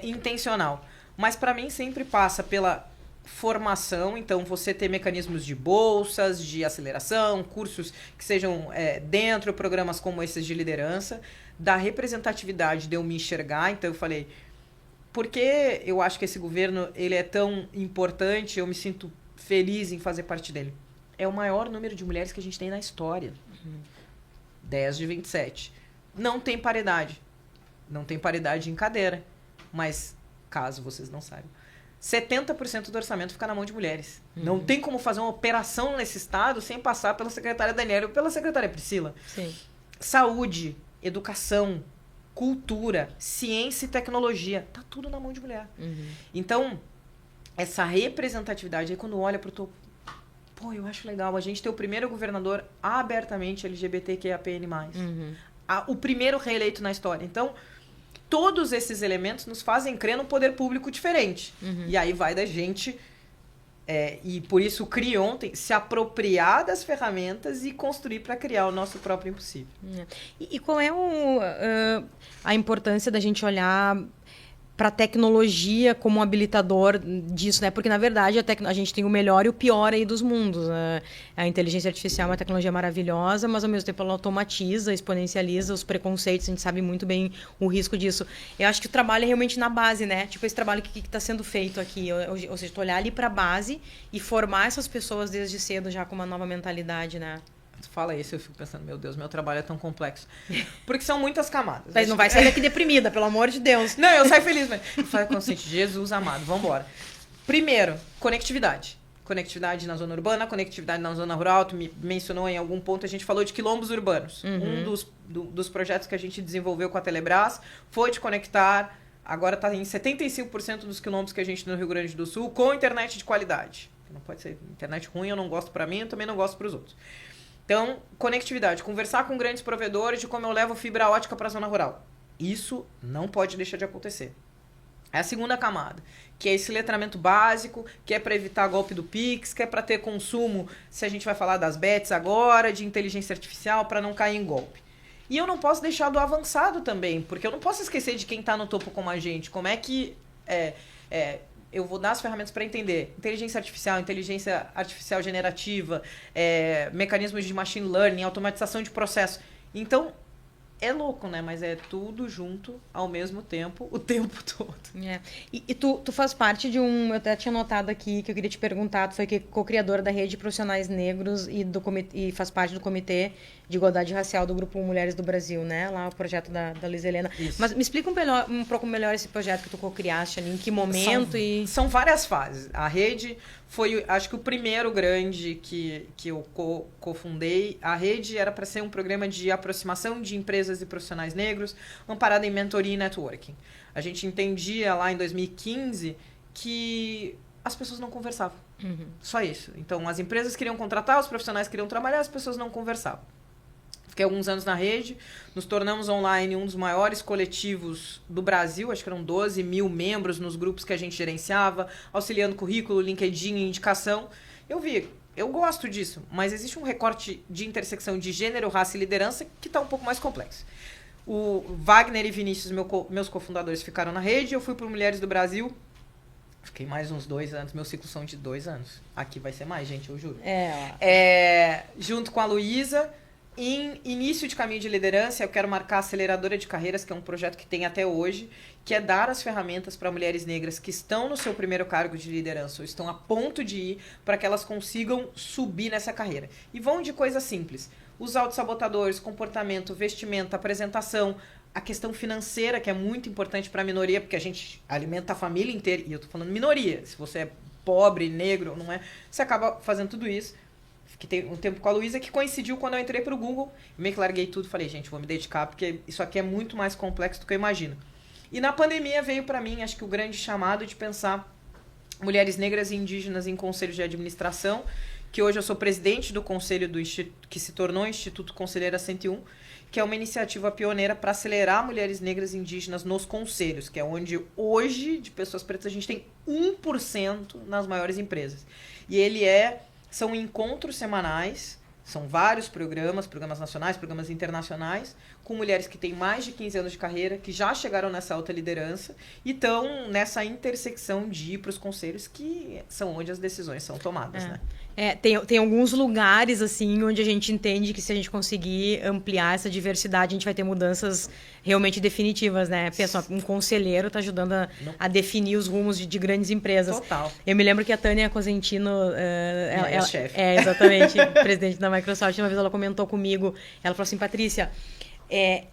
intencional. Mas para mim sempre passa pela formação, então você ter mecanismos de bolsas, de aceleração, cursos que sejam dentro, programas como esses de liderança, da representatividade de eu me enxergar. Então eu falei, por que eu acho que esse governo ele é tão importante, eu me sinto feliz em fazer parte dele? É o maior número de mulheres que a gente tem na história. 10 de 27. Não tem paridade. Não tem paridade em cadeira. Mas, caso vocês não saibam, 70% do orçamento fica na mão de mulheres. Não tem como fazer uma operação nesse estado sem passar pela secretária Daniela ou pela secretária Priscila. Sim. saúde, educação, cultura, ciência e tecnologia, tá tudo na mão de mulher. Então, essa representatividade, aí quando olha pro topo, pô, eu acho legal a gente ter o primeiro governador abertamente LGBTQIAPN+. O primeiro reeleito na história. Então, todos esses elementos nos fazem crer num poder público diferente. E aí vai da gente, e por isso CRI ontem, se apropriar das ferramentas e construir para criar o nosso próprio impossível. E qual é a importância da gente olhar para a tecnologia como um habilitador disso, né? Porque, na verdade, a gente tem o melhor e o pior aí dos mundos. A inteligência artificial é uma tecnologia maravilhosa, mas, ao mesmo tempo, ela automatiza, exponencializa os preconceitos. A gente sabe muito bem o risco disso. Eu acho que o trabalho é realmente na base, né? Tipo, esse trabalho que está sendo feito aqui. Ou seja, tu olhar ali para a base e formar essas pessoas desde cedo já com uma nova mentalidade, né? Fala isso, eu fico pensando, meu Deus, meu trabalho é tão complexo. Porque são muitas camadas. Mas não vai sair daqui deprimida, pelo amor de Deus. Não, eu saio feliz, mas eu falo consciente, Jesus amado, vambora. Primeiro, conectividade. Conectividade na zona urbana, conectividade na zona rural. Tu me mencionou em algum ponto, a gente falou de quilombos urbanos. Um dos projetos que a gente desenvolveu com a Telebrás foi de conectar, agora está em 75% dos quilombos que a gente tem no Rio Grande do Sul, com internet de qualidade. Não pode ser internet ruim, eu não gosto para mim, eu também não gosto para os outros. Então, conectividade, conversar com grandes provedores de como eu levo fibra ótica para a zona rural. Isso não pode deixar de acontecer. É a segunda camada, que é esse letramento básico, que é para evitar golpe do Pix, que é para ter consumo, se a gente vai falar das bets agora, de inteligência artificial, para não cair em golpe. E eu não posso deixar do avançado também, porque eu não posso esquecer de quem está no topo como a gente. Como é que eu vou dar as ferramentas para entender inteligência artificial generativa, mecanismos de machine learning, automatização de processo. Então, é louco, né? Mas é tudo junto, ao mesmo tempo, o tempo todo. E tu faz parte de um... Eu até tinha notado aqui que eu queria te perguntar. Tu foi co-criadora da Rede de Profissionais Negros e faz parte do Comitê de Igualdade Racial do Grupo Mulheres do Brasil, né? Lá o projeto da Luiz Helena. Isso. Mas me explica um pouco melhor esse projeto que tu co-criaste ali, em que momento São várias fases. A rede foi, acho que o primeiro grande que eu cofundei. A rede era para ser um programa de aproximação de empresas e profissionais negros, amparado em mentoria e networking. A gente entendia lá em 2015 que as pessoas não conversavam. Só isso. Então, as empresas queriam contratar, os profissionais queriam trabalhar, as pessoas não conversavam. Fiquei alguns anos na rede, nos tornamos online um dos maiores coletivos do Brasil, acho que eram 12 mil membros nos grupos que a gente gerenciava, auxiliando currículo, LinkedIn e indicação. Eu gosto disso, mas existe um recorte de intersecção de gênero, raça e liderança que está um pouco mais complexo. O Wagner e Vinícius, meus cofundadores, ficaram na rede, eu fui para Mulheres do Brasil, fiquei mais uns 2 anos, meus ciclos são de 2 anos. Aqui vai ser mais, gente, eu juro. Junto com a Luísa. Em início de caminho de liderança, eu quero marcar a Aceleradora de Carreiras, que é um projeto que tem até hoje, que é dar as ferramentas para mulheres negras que estão no seu primeiro cargo de liderança ou estão a ponto de ir, para que elas consigam subir nessa carreira. E vão de coisas simples. Os autossabotadores, comportamento, vestimenta, apresentação, a questão financeira, que é muito importante para a minoria, porque a gente alimenta a família inteira, e eu estou falando minoria, se você é pobre, negro, não é, você acaba fazendo tudo isso. Fiquei um tempo com a Luísa, que coincidiu quando eu entrei para o Google. Eu meio que larguei tudo e falei, gente, vou me dedicar, porque isso aqui é muito mais complexo do que eu imagino. E na pandemia veio para mim, acho que o grande chamado de pensar mulheres negras e indígenas em conselhos de administração, que hoje eu sou presidente do conselho do Instituto, que se tornou Instituto Conselheira 101, que é uma iniciativa pioneira para acelerar mulheres negras e indígenas nos conselhos, que é onde hoje, de pessoas pretas, a gente tem 1% nas maiores empresas. E são encontros semanais, são vários programas nacionais, programas internacionais, com mulheres que têm mais de 15 anos de carreira, que já chegaram nessa alta liderança e estão nessa intersecção de ir para os conselhos, que são onde as decisões são tomadas, né? Tem alguns lugares, assim, onde a gente entende que se a gente conseguir ampliar essa diversidade, a gente vai ter mudanças realmente definitivas, né? Pensa, um conselheiro está ajudando a definir os rumos de grandes empresas. Total. Eu me lembro que a Tânia Cosentino... ela chefe. exatamente, presidente da Microsoft, uma vez ela comentou comigo, ela falou assim, Patrícia...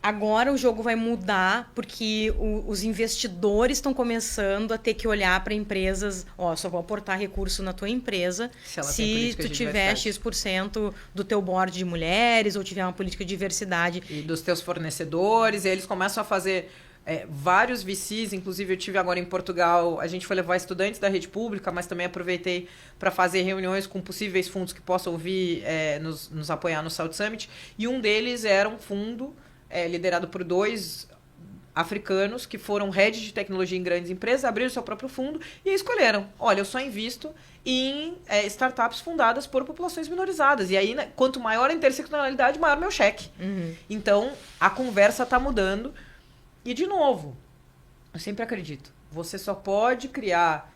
Agora o jogo vai mudar porque os investidores estão começando a ter que olhar para empresas, só vou aportar recurso na tua empresa se tu tiver X% do teu board de mulheres ou tiver uma política de diversidade. E dos teus fornecedores, e eles começam a fazer vários VCs, inclusive eu tive agora em Portugal, a gente foi levar estudantes da rede pública, mas também aproveitei para fazer reuniões com possíveis fundos que possam vir nos apoiar no South Summit, e um deles era um fundo liderado por 2 africanos que foram head de tecnologia em grandes empresas, abriram seu próprio fundo e escolheram, olha, eu só invisto em startups fundadas por populações minorizadas. E aí, né, quanto maior a interseccionalidade, maior meu cheque. Uhum. Então, a conversa está mudando. E, de novo, eu sempre acredito, você só pode criar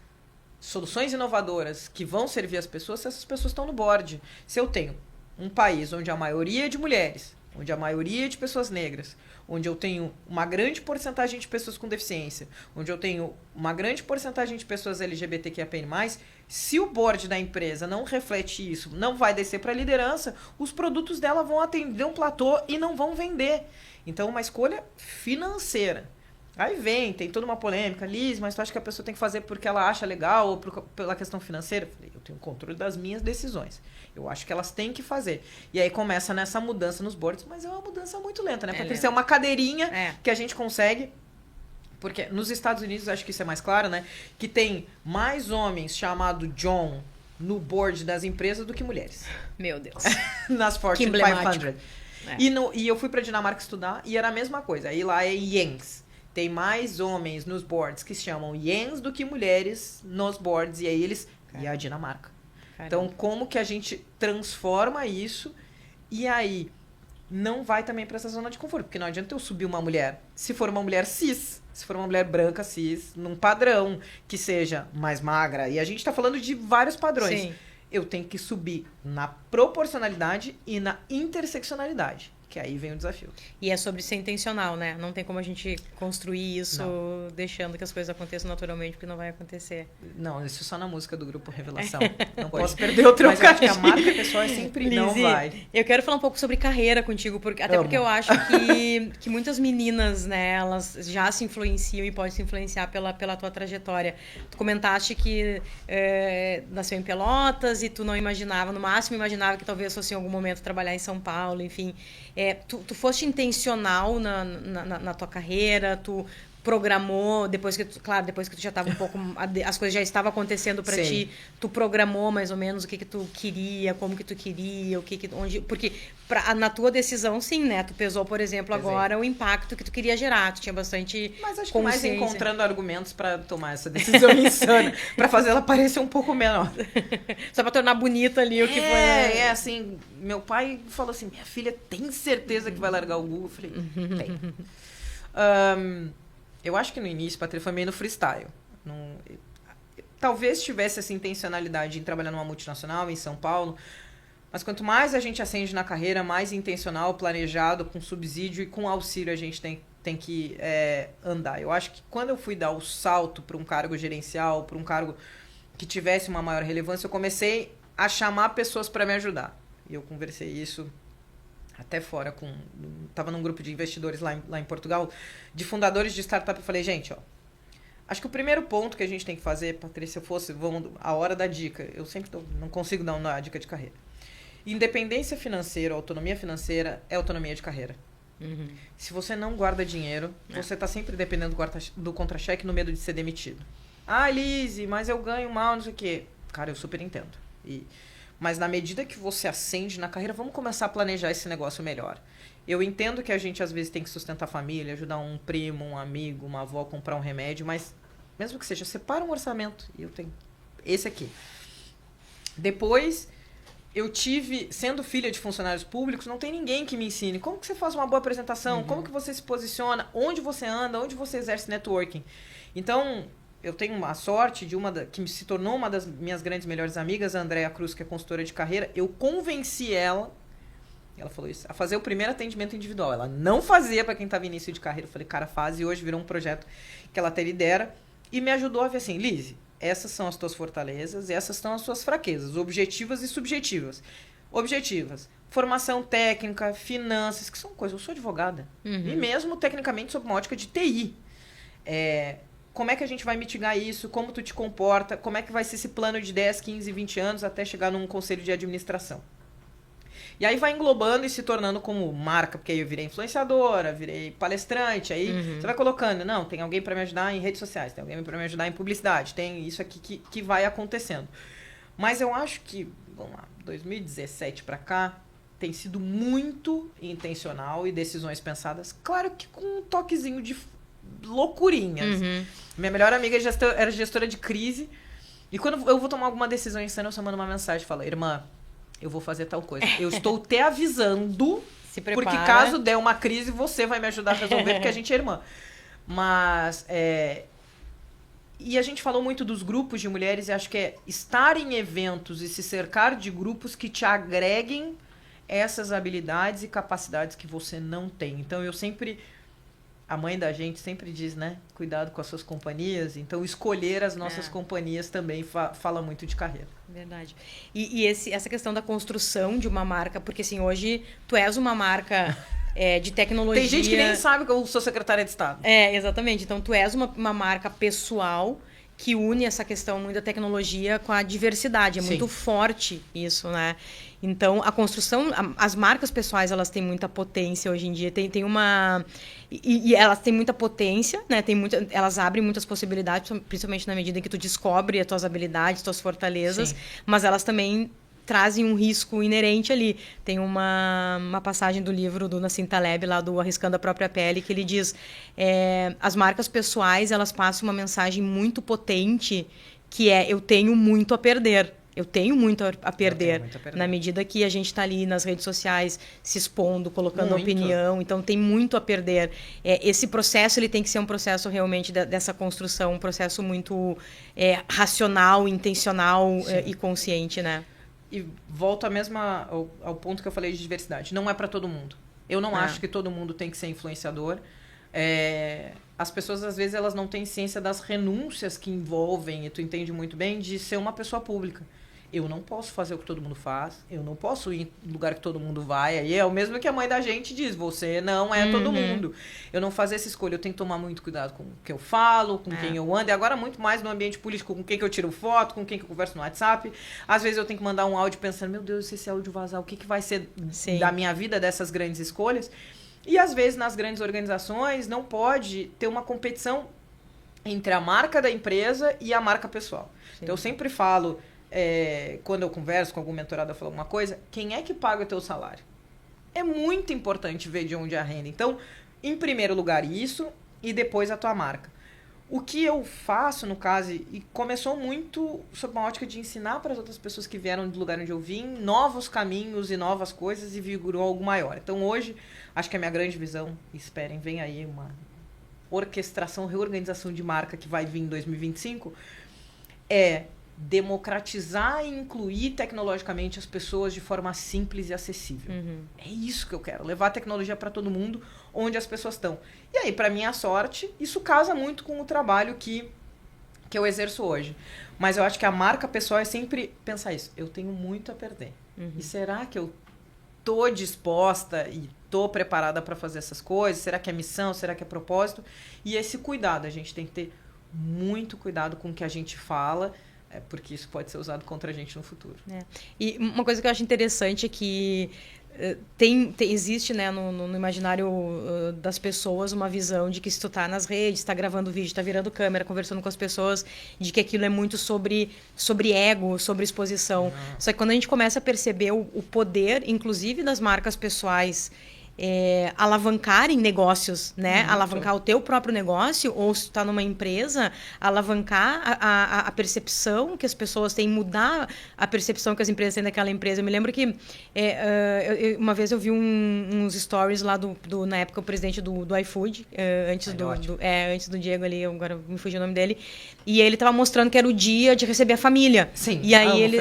soluções inovadoras que vão servir as pessoas se essas pessoas estão no board. Se eu tenho um país onde a maioria é de mulheres, onde a maioria é de pessoas negras, onde eu tenho uma grande porcentagem de pessoas com deficiência, onde eu tenho uma grande porcentagem de pessoas LGBTQIA+, se o board da empresa não reflete isso, não vai descer para a liderança, os produtos dela vão atender um platô e não vão vender. Então, uma escolha financeira. Aí tem toda uma polêmica, Liz, mas tu acha que a pessoa tem que fazer porque ela acha legal ou pela questão financeira? Eu falei, eu tenho controle das minhas decisões. Eu acho que elas têm que fazer. E aí começa nessa mudança nos boards, mas é uma mudança muito lenta, né? Porque isso é uma cadeirinha que a gente consegue. Porque nos Estados Unidos, acho que isso é mais claro, né? Que tem mais homens chamado John no board das empresas do que mulheres. Meu Deus. Nas Fortune 500. E eu fui pra Dinamarca estudar e era a mesma coisa. Aí lá é Jens. Tem mais homens nos boards que se chamam Jens do que mulheres nos boards. E aí eles... E a Dinamarca. Caramba. Então, como que a gente transforma isso e aí não vai também para essa zona de conforto? Porque não adianta eu subir uma mulher, se for uma mulher cis, se for uma mulher branca cis, num padrão que seja mais magra. E a gente tá falando de vários padrões. Sim. Eu tenho que subir na proporcionalidade e na interseccionalidade. Que aí vem o desafio. E é sobre ser intencional, né? Não tem como a gente construir isso deixando que as coisas aconteçam naturalmente, porque não vai acontecer. Não, isso só na música do grupo Revelação. Não posso perder o trocadilho. Mas acho que a marca pessoal é sempre Lizzy, não vai. Eu quero falar um pouco sobre carreira contigo, porque eu acho que muitas meninas, né, elas já se influenciam e podem se influenciar pela tua trajetória. Tu comentaste que nasceu em Pelotas e tu não imaginava, no máximo imaginava que talvez fosse em algum momento trabalhar em São Paulo, enfim... Tu foste intencional na tua carreira, tu programou, depois que tu já estava um pouco, as coisas já estavam acontecendo para ti, tu programou mais ou menos o que tu queria, como que tu queria, onde, porque na tua decisão, sim, né? Tu pesou, por exemplo, agora o impacto que tu queria gerar, tu tinha bastante Mas acho que mais encontrando argumentos para tomar essa decisão insana, para fazer ela parecer um pouco menor. Só para tornar bonita ali o que foi. Né? Assim, meu pai falou assim, minha filha tem certeza que vai largar o Google? Eu falei, tem. Eu acho que no início, Patrícia, foi meio no freestyle. Talvez tivesse essa intencionalidade em trabalhar numa multinacional em São Paulo, mas quanto mais a gente ascende na carreira, mais intencional, planejado, com subsídio e com auxílio a gente tem que andar. Eu acho que quando eu fui dar o salto para um cargo gerencial, para um cargo que tivesse uma maior relevância, eu comecei a chamar pessoas para me ajudar. E eu conversei isso... até fora, tava num grupo de investidores lá em Portugal, de fundadores de startup, eu falei, gente, acho que o primeiro ponto que a gente tem que fazer, Patrícia, a hora da dica, eu sempre não consigo dar uma dica de carreira. Independência financeira, autonomia financeira é autonomia de carreira. Uhum. Se você não guarda dinheiro, você tá sempre dependendo do contra-cheque no medo de ser demitido. Ah, Lizzy, mas eu ganho mal, não sei o quê. Cara, eu super entendo. Mas na medida que você ascende na carreira, vamos começar a planejar esse negócio melhor. Eu entendo que a gente, às vezes, tem que sustentar a família, ajudar um primo, um amigo, uma avó a comprar um remédio, mas, mesmo que seja, separa um orçamento. E eu tenho esse aqui. Depois, sendo filha de funcionários públicos, não tem ninguém que me ensine como que você faz uma boa apresentação, como que você se posiciona, onde você anda, onde você exerce networking. Então... eu tenho a sorte de que se tornou uma das minhas grandes melhores amigas, a Andréa Cruz, que é consultora de carreira. Eu convenci ela falou isso, a fazer o primeiro atendimento individual. Ela não fazia para quem estava em início de carreira. Eu falei, cara, faz. E hoje virou um projeto que ela até lidera. E me ajudou a ver assim, Lizzy, essas são as tuas fortalezas, essas são as suas fraquezas, objetivas e subjetivas. objetivas. Formação técnica, finanças, que são coisas... Eu sou advogada. E mesmo, tecnicamente, sob uma ótica de TI. Como é que a gente vai mitigar isso? Como tu te comporta? Como é que vai ser esse plano de 10, 15, 20 anos até chegar num conselho de administração? E aí vai englobando e se tornando como marca, porque aí eu virei influenciadora, virei palestrante, aí você vai colocando, não, tem alguém para me ajudar em redes sociais, tem alguém para me ajudar em publicidade, tem isso aqui que vai acontecendo. Mas eu acho que, vamos lá, 2017 para cá, tem sido muito intencional e decisões pensadas, claro que com um toquezinho de loucurinhas. Minha melhor amiga era gestora de crise, e quando eu vou tomar alguma decisão em cena, eu só mando uma mensagem e falo, irmã, eu vou fazer tal coisa. Eu estou te avisando, porque caso der uma crise, você vai me ajudar a resolver, porque a gente é irmã. Mas, e a gente falou muito dos grupos de mulheres, e acho que é estar em eventos e se cercar de grupos que te agreguem essas habilidades e capacidades que você não tem. Então, eu sempre... A mãe da gente sempre diz, né? Cuidado com as suas companhias. Então, escolher as nossas companhias também fala muito de carreira. Verdade. E essa questão da construção de uma marca, porque assim, hoje tu és uma marca de tecnologia... Tem gente que nem sabe que eu sou secretária de Estado. Exatamente. Então, tu és uma marca pessoal que une essa questão muito da tecnologia com a diversidade. É muito forte isso, né? Então, a construção... As marcas pessoais, elas têm muita potência hoje em dia. Tem uma... E elas têm muita potência, né? Elas abrem muitas possibilidades, principalmente na medida em que tu descobre as tuas habilidades, tuas fortalezas. Sim. Mas elas também trazem um risco inerente ali. Tem uma passagem do livro do Nassim Taleb, lá do Arriscando a Própria Pele, que ele diz as marcas pessoais, elas passam uma mensagem muito potente, que eu tenho muito a perder. Eu tenho muito a perder, na medida que a gente está ali nas redes sociais se expondo, colocando opinião, então tem muito a perder. Esse processo ele tem que ser um processo realmente dessa construção, um processo muito racional, intencional e consciente, né? E volto ao ponto que eu falei de diversidade. Não é para todo mundo. Eu não acho que todo mundo tem que ser influenciador. As pessoas, às vezes, elas não têm ciência das renúncias que envolvem, e tu entende muito bem, de ser uma pessoa pública. Eu não posso fazer o que todo mundo faz, eu não posso ir no lugar que todo mundo vai. Aí é o mesmo que a mãe da gente diz, você não é todo mundo. Eu não faço essa escolha, eu tenho que tomar muito cuidado com o que eu falo, com quem eu ando. E agora muito mais no ambiente político, com quem que eu tiro foto, com quem que eu converso no WhatsApp. Às vezes eu tenho que mandar um áudio pensando, meu Deus, se esse áudio vazar, o que vai ser da minha vida, dessas grandes escolhas? E às vezes nas grandes organizações não pode ter uma competição entre a marca da empresa e a marca pessoal. Sim. Então eu sempre falo... quando eu converso com algum mentorado, eu falo alguma coisa, quem é que paga o teu salário? É muito importante ver de onde é a renda. Então, em primeiro lugar isso, e depois a tua marca. O que eu faço, no caso, e começou muito sob uma ótica de ensinar para as outras pessoas que vieram do lugar onde eu vim, novos caminhos e novas coisas, e vigorou algo maior. Então, hoje, acho que a minha grande visão, esperem, vem aí uma orquestração, reorganização de marca que vai vir em 2025, democratizar e incluir tecnologicamente as pessoas de forma simples e acessível. É isso que eu quero, levar a tecnologia para todo mundo, onde as pessoas estão. E aí, para minha sorte, isso casa muito com o trabalho que eu exerço hoje. Mas eu acho que a marca pessoal é sempre pensar isso, eu tenho muito a perder. E será que eu tô disposta e tô preparada para fazer essas coisas? Será que é missão? Será que é propósito? E esse cuidado, a gente tem que ter muito cuidado com o que a gente fala, porque isso pode ser usado contra a gente no futuro. E uma coisa que eu acho interessante é que existe, né, no imaginário das pessoas uma visão de que se tu tá nas redes, está gravando vídeo, está virando câmera, conversando com as pessoas, de que aquilo é muito sobre ego, sobre exposição. Só que quando a gente começa a perceber o poder, inclusive das marcas pessoais, alavancarem negócios, né? Alavancar o teu próprio negócio, ou se tu tá numa empresa, alavancar a percepção que as pessoas têm, mudar a percepção que as empresas têm daquela empresa. Eu me lembro que uma vez eu vi uns stories lá na época, o presidente do iFood, antes do Diego ali, agora me fugiu o nome dele, e ele tava mostrando que era o dia de receber a família. Sim, e aí ele...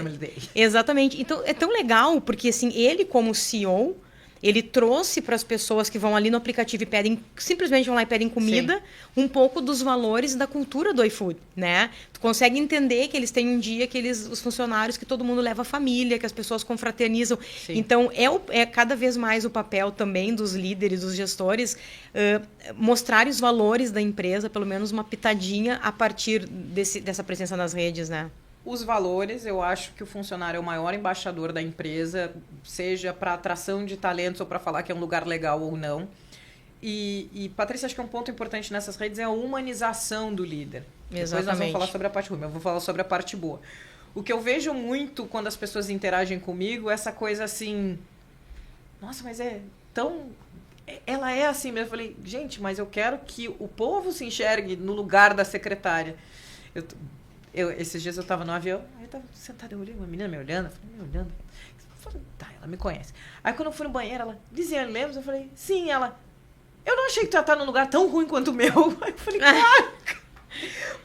Exatamente. Então, é tão legal, porque assim, ele como CEO... Ele trouxe para as pessoas que vão ali no aplicativo e pedem, simplesmente vão lá e pedem comida, um pouco dos valores da cultura do iFood, né? Tu consegue entender que eles têm um dia que os funcionários, que todo mundo leva a família, que as pessoas confraternizam. Sim. Então, é cada vez mais o papel também dos líderes, dos gestores, mostrarem os valores da empresa, pelo menos uma pitadinha a partir dessa presença nas redes, né? Os valores, eu acho que o funcionário é o maior embaixador da empresa, seja para atração de talentos ou para falar que é um lugar legal ou não. E Patrícia, acho que um ponto importante nessas redes é a humanização do líder. Exatamente. Depois nós vamos falar sobre a parte ruim, eu vou falar sobre a parte boa. O que eu vejo muito quando as pessoas interagem comigo é essa coisa assim... Nossa, mas é tão... Ela é assim mesmo. Eu falei, gente, mas eu quero que o povo se enxergue no lugar da secretária. Esses dias eu tava no avião, aí eu tava sentada, eu olhei uma menina me olhando, eu falei, tá, ela me conhece. Aí quando eu fui no banheiro, ela, Lisiane Lemos, eu falei, sim, ela, eu não achei que tu ia estar num lugar tão ruim quanto o meu. Aí eu falei, caraca,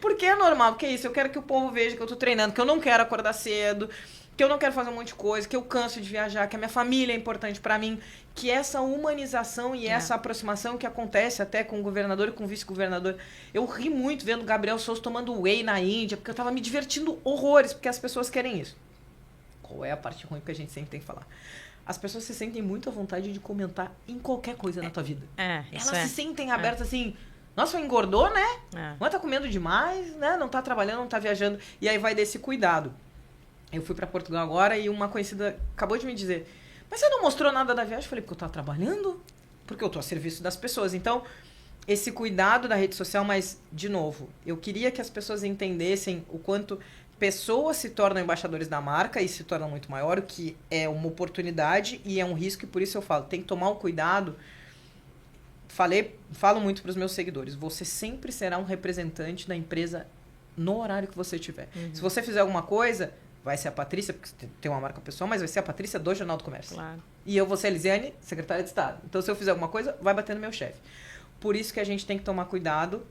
porque é normal, porque é isso, eu quero que o povo veja que eu tô treinando, que eu não quero acordar cedo, que eu não quero fazer um monte de coisa, que eu canso de viajar, que a minha família é importante pra mim, que essa humanização e essa aproximação que acontece até com o governador e com o vice-governador. Eu ri muito vendo o Gabriel Souza tomando whey na Índia, porque eu tava me divertindo horrores, porque as pessoas querem isso. Qual é a parte ruim que a gente sempre tem que falar? As pessoas se sentem muito à vontade de comentar em qualquer coisa na tua vida. Elas se sentem abertas assim... Nossa, engordou, né? Não tá comendo demais, né? Não tá trabalhando, não tá viajando. E aí vai desse cuidado. Eu fui para Portugal agora e uma conhecida acabou de me dizer, mas você não mostrou nada da viagem? Eu falei, porque eu tô trabalhando, porque eu tô a serviço das pessoas. Então, esse cuidado da rede social, mas, de novo, eu queria que as pessoas entendessem o quanto pessoas se tornam embaixadores da marca e se tornam muito maior, o que é uma oportunidade e é um risco, e por isso eu falo, tem que tomar o cuidado. Falo muito para os meus seguidores, você sempre será um representante da empresa no horário que você tiver. Se você fizer alguma coisa... Vai ser a Patrícia, porque tem uma marca pessoal, mas vai ser a Patrícia do Jornal do Comércio. Claro. E eu vou ser a Lisiane, secretária de Estado. Então, se eu fizer alguma coisa, vai bater no meu chefe. Por isso que a gente tem que tomar cuidado,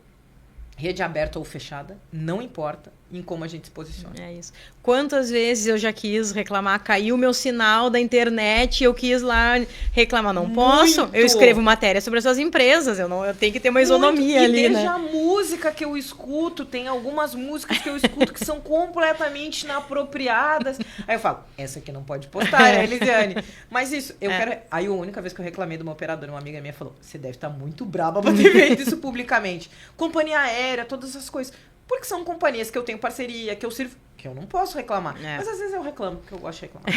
rede aberta ou fechada, não importa em como a gente se posiciona. É isso. Quantas vezes eu já quis reclamar, caiu o meu sinal da internet, eu quis lá reclamar, não posso, eu escrevo matéria sobre essas empresas, eu tenho que ter uma isonomia ali, né? E a música que eu escuto, tem algumas músicas que eu escuto que são completamente inapropriadas. Aí eu falo, essa aqui não pode postar, Elisiane. Mas isso, eu quero... Aí a única vez que eu reclamei de uma operadora, uma amiga minha falou, você deve estar muito braba pra ter feito isso publicamente. Companhia aérea, todas essas coisas. Porque são companhias que eu tenho parceria, que eu sirvo, que eu não posso reclamar. Mas às vezes eu reclamo, porque eu gosto de reclamar.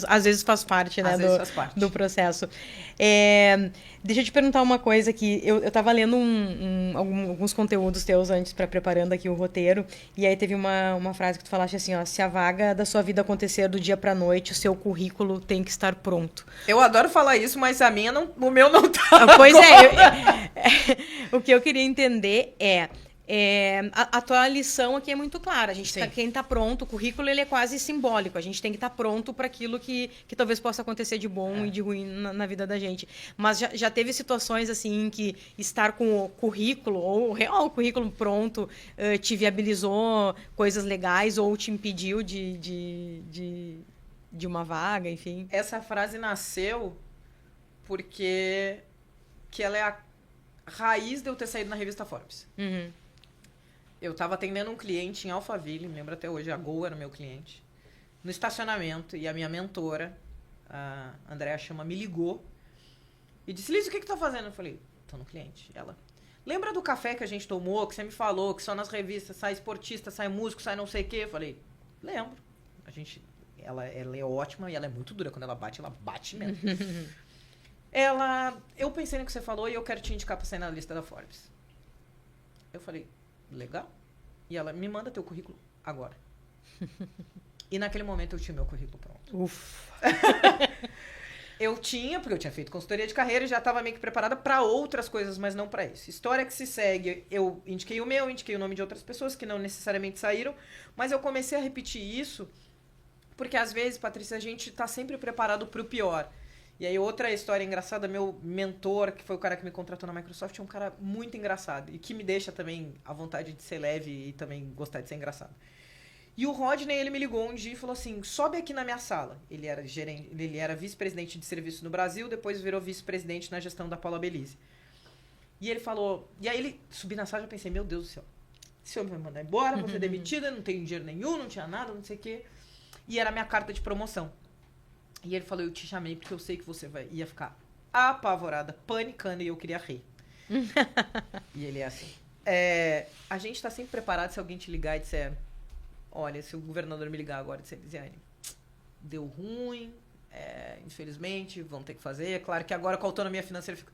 às vezes faz parte, né, do processo. Deixa eu te perguntar uma coisa aqui. Eu tava lendo alguns conteúdos teus antes, preparando aqui o roteiro, e aí teve uma frase que tu falaste assim, ó, se a vaga da sua vida acontecer do dia pra noite, o seu currículo tem que estar pronto. Eu adoro falar isso, mas o meu não tá. Pois o que eu queria entender a tua lição aqui é muito clara. Quem está pronto, o currículo ele é quase simbólico. A gente tem que estar pronto para aquilo que talvez possa acontecer de bom e de ruim na vida da gente. Mas já teve situações assim em que estar com o currículo ou o currículo pronto te viabilizou coisas legais ou te impediu de uma vaga, enfim? Essa frase nasceu porque ela é a raiz de eu ter saído na revista Forbes. Uhum. Eu estava atendendo um cliente em Alphaville, me lembro até hoje, a Gol era meu cliente, no estacionamento, e a minha mentora, a Andréa Chama, me ligou e disse, Liz, o que tu tá fazendo? Eu falei, tô no cliente. Ela, lembra do café que a gente tomou, que você me falou, que só nas revistas sai esportista, sai músico, sai não sei o quê? Eu falei, lembro. Ela é ótima e ela é muito dura. Quando ela bate mesmo. Eu pensei no que você falou e eu quero te indicar pra sair na lista da Forbes. Eu falei, legal. E ela, me manda teu currículo agora. E naquele momento eu tinha meu currículo pronto. Ufa. Porque eu tinha feito consultoria de carreira e já estava meio que preparada para outras coisas, mas não para isso. História que se segue, eu indiquei o meu, indiquei o nome de outras pessoas que não necessariamente saíram, mas eu comecei a repetir isso porque às vezes, Patrícia, a gente está sempre preparado para o pior. E aí outra história engraçada, meu mentor, que foi o cara que me contratou na Microsoft, é um cara muito engraçado e que me deixa também à vontade de ser leve e também gostar de ser engraçado. E o Rodney, ele me ligou um dia e falou assim, sobe aqui na minha sala. Ele era vice-presidente de serviço no Brasil, depois virou vice-presidente na gestão da Paula Belize. E ele falou... E aí ele subi na sala e já pensei, meu Deus do céu, esse homem vai me mandar embora, vou ser demitida, não tenho dinheiro nenhum, não tinha nada, não sei o quê. E era a minha carta de promoção. E ele falou, eu te chamei porque eu sei que você ia ficar apavorada, panicando, e eu queria rir. E ele é assim. A gente tá sempre preparado se alguém te ligar e disser... Olha, se o governador me ligar agora e disser, Lisiane, deu ruim, infelizmente, vamos ter que fazer. É claro que agora com a autonomia financeira eu fico...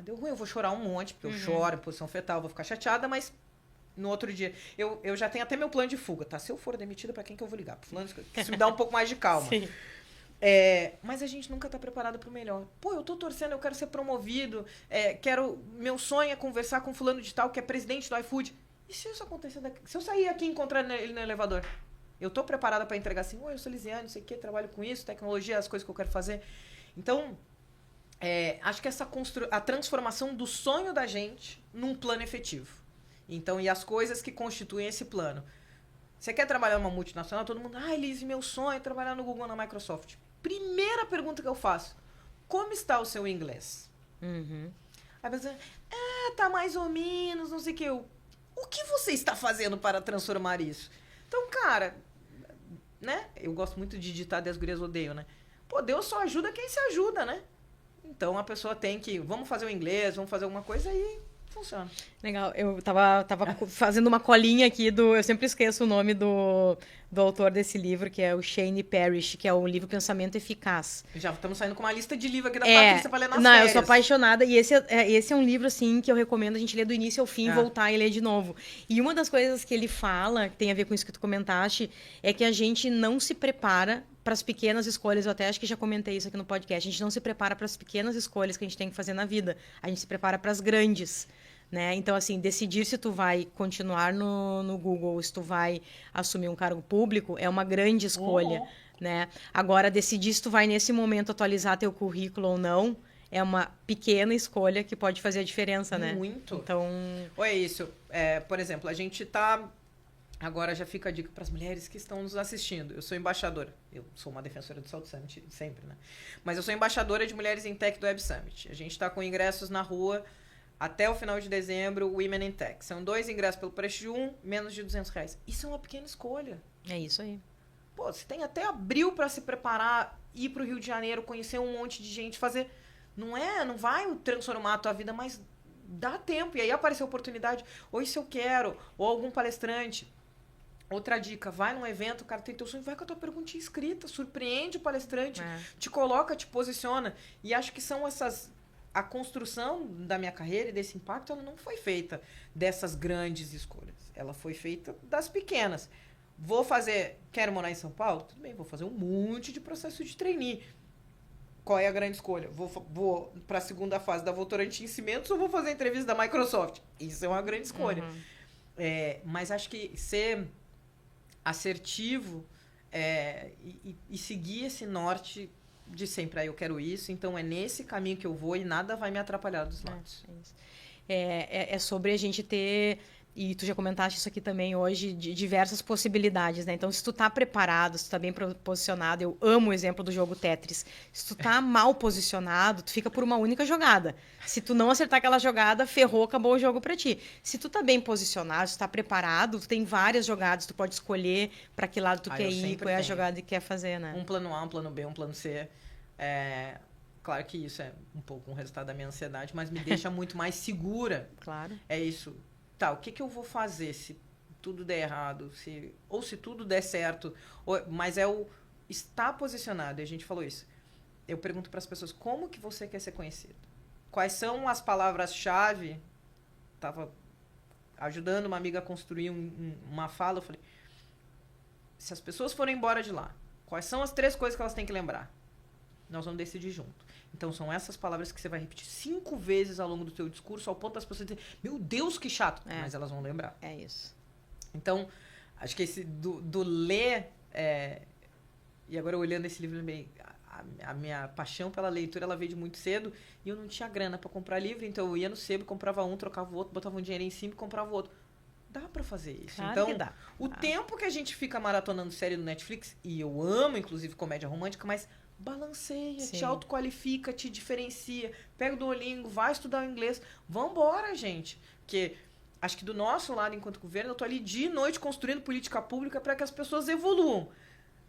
deu ruim, eu vou chorar um monte, porque eu choro em posição fetal, vou ficar chateada, mas no outro dia... Eu já tenho até meu plano de fuga, tá? Se eu for demitida, pra quem que eu vou ligar? Pro fulano, isso me dá um pouco mais de calma. Sim. Mas a gente nunca tá preparado pro melhor. Pô, eu tô torcendo, eu quero ser promovido, meu sonho é conversar com fulano de tal, que é presidente do iFood. E se isso acontecer daqui? Se eu sair aqui e encontrar ele no elevador? Eu tô preparada para entregar assim, oi, eu sou Lisiane, não sei o quê, trabalho com isso, tecnologia, as coisas que eu quero fazer. Então, acho que a transformação do sonho da gente num plano efetivo. Então, e as coisas que constituem esse plano. Você quer trabalhar numa multinacional? Todo mundo, Lise, meu sonho é trabalhar no Google, na Microsoft. Primeira pergunta que eu faço, como está o seu inglês? Aí a pessoa, tá mais ou menos, não sei o que. O que você está fazendo para transformar isso? Então, cara, né? Eu gosto muito de ditado e as gurias odeiam, né? Pô, Deus só ajuda quem se ajuda, né? Então, a pessoa tem que... Vamos fazer o inglês, vamos fazer alguma coisa e funciona. Legal. Eu tava fazendo uma colinha aqui eu sempre esqueço o nome do autor desse livro, que é o Shane Parrish, que é o livro Pensamento Eficaz. Já estamos saindo com uma lista de livro aqui da Patrícia pra ler nas Não, férias. eu sou apaixonada. E esse é um livro, assim, que eu recomendo a gente ler do início ao fim, voltar e ler de novo. E uma das coisas que ele fala, que tem a ver com isso que tu comentaste, é que a gente não se prepara para as pequenas escolhas. Eu até acho que já comentei isso aqui no podcast. A gente não se prepara para as pequenas escolhas que a gente tem que fazer na vida. A gente se prepara para as grandes. Né? Então, assim, decidir se tu vai continuar no Google ou se tu vai assumir um cargo público é uma grande escolha, né? Agora, decidir se tu vai, nesse momento, atualizar teu currículo ou não é uma pequena escolha que pode fazer a diferença, né? Muito. Então... Ou é isso. Por exemplo, a gente tá... Agora já fica a dica para as mulheres que estão nos assistindo. Eu sou embaixadora. Eu sou uma defensora do South Summit sempre, né? Mas eu sou embaixadora de Mulheres em Tech do Web Summit. A gente está com ingressos na rua... Até o final de dezembro, Women in Tech. São 2 ingressos pelo preço de menos de R$200. Isso é uma pequena escolha. É isso aí. Pô, você tem até abril para se preparar, ir pro Rio de Janeiro, conhecer um monte de gente, fazer... Não vai transformar a tua vida, mas dá tempo. E aí aparece a oportunidade. Ou isso eu quero, ou algum palestrante. Outra dica, vai num evento, o cara tem teu sonho, vai com a tua perguntinha escrita, surpreende o palestrante, te coloca, te posiciona. E acho que são essas... A construção da minha carreira e desse impacto, ela não foi feita dessas grandes escolhas. Ela foi feita das pequenas. Quero morar em São Paulo? Tudo bem, vou fazer um monte de processo de trainee. Qual é a grande escolha? Vou para a segunda fase da Votorantim em Cimentos ou vou fazer a entrevista da Microsoft? Isso é uma grande escolha. Mas acho que ser assertivo e seguir esse norte... de sempre, eu quero isso, então é nesse caminho que eu vou e nada vai me atrapalhar dos lados. É sobre a gente ter, e tu já comentaste isso aqui também hoje, de diversas possibilidades, né? Então, se tu tá preparado, se tu tá bem posicionado, eu amo o exemplo do jogo Tetris. Se tu tá mal posicionado, tu fica por uma única jogada. Se tu não acertar aquela jogada, ferrou, acabou o jogo pra ti. Se tu tá bem posicionado, se tu tá preparado, tu tem várias jogadas, tu pode escolher pra que lado tu quer ir, qual é a jogada que quer fazer, né? Um plano A, um plano B, um plano C. Claro que isso é um pouco um resultado da minha ansiedade, mas me deixa muito mais segura. Claro. É isso. Tá, o que eu vou fazer se tudo der errado? Ou se tudo der certo? Mas estar posicionado, e a gente falou isso. Eu pergunto para as pessoas, como que você quer ser conhecido? Quais são as palavras-chave? Estava ajudando uma amiga a construir uma fala, eu falei, se as pessoas forem embora de lá, quais são as 3 coisas que elas têm que lembrar? Nós vamos decidir junto. Então, são essas palavras que você vai repetir 5 vezes ao longo do teu discurso, ao ponto das pessoas dizerem, meu Deus, que chato. Mas elas vão lembrar. É isso. Então, acho que esse do ler... E agora, olhando esse livro, lembrei, a minha paixão pela leitura, ela veio de muito cedo, e eu não tinha grana para comprar livro, então eu ia no sebo, comprava um, trocava o outro, botava um dinheiro em cima e comprava o outro. Dá pra fazer isso. Claro então, que dá. o tempo que a gente fica maratonando série no Netflix, e eu amo, inclusive, comédia romântica, mas balanceia, Sim. te autoqualifica, te diferencia. Pega o Duolingo, vai estudar o inglês. Vambora, gente. Porque acho que do nosso lado, enquanto governo, eu tô ali dia e noite construindo política pública para que as pessoas evoluam.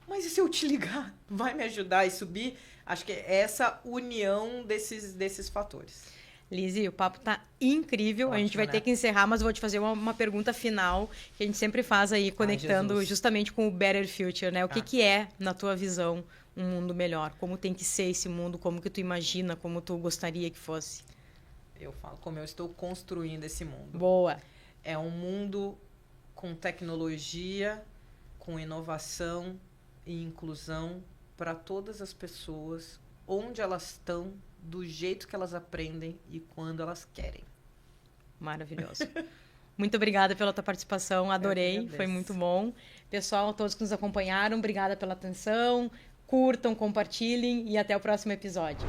Mas e se eu te ligar? Vai me ajudar a subir? Acho que é essa união desses fatores. Lizzy, o papo tá incrível. Ótimo, a gente vai né? ter que encerrar, mas eu vou te fazer uma pergunta final que a gente sempre faz aí, conectando Jesus. justamente com o Better Future, né? O que é, na tua visão, um mundo melhor? Como tem que ser esse mundo? Como que tu imagina? Como tu gostaria que fosse? Eu falo como eu estou construindo esse mundo. Boa. É um mundo com tecnologia, com inovação e inclusão para todas as pessoas, onde elas estão, do jeito que elas aprendem e quando elas querem. Maravilhoso. Muito obrigada pela tua participação, adorei, foi muito bom. Pessoal, todos que nos acompanharam, obrigada pela atenção, curtam, compartilhem e até o próximo episódio.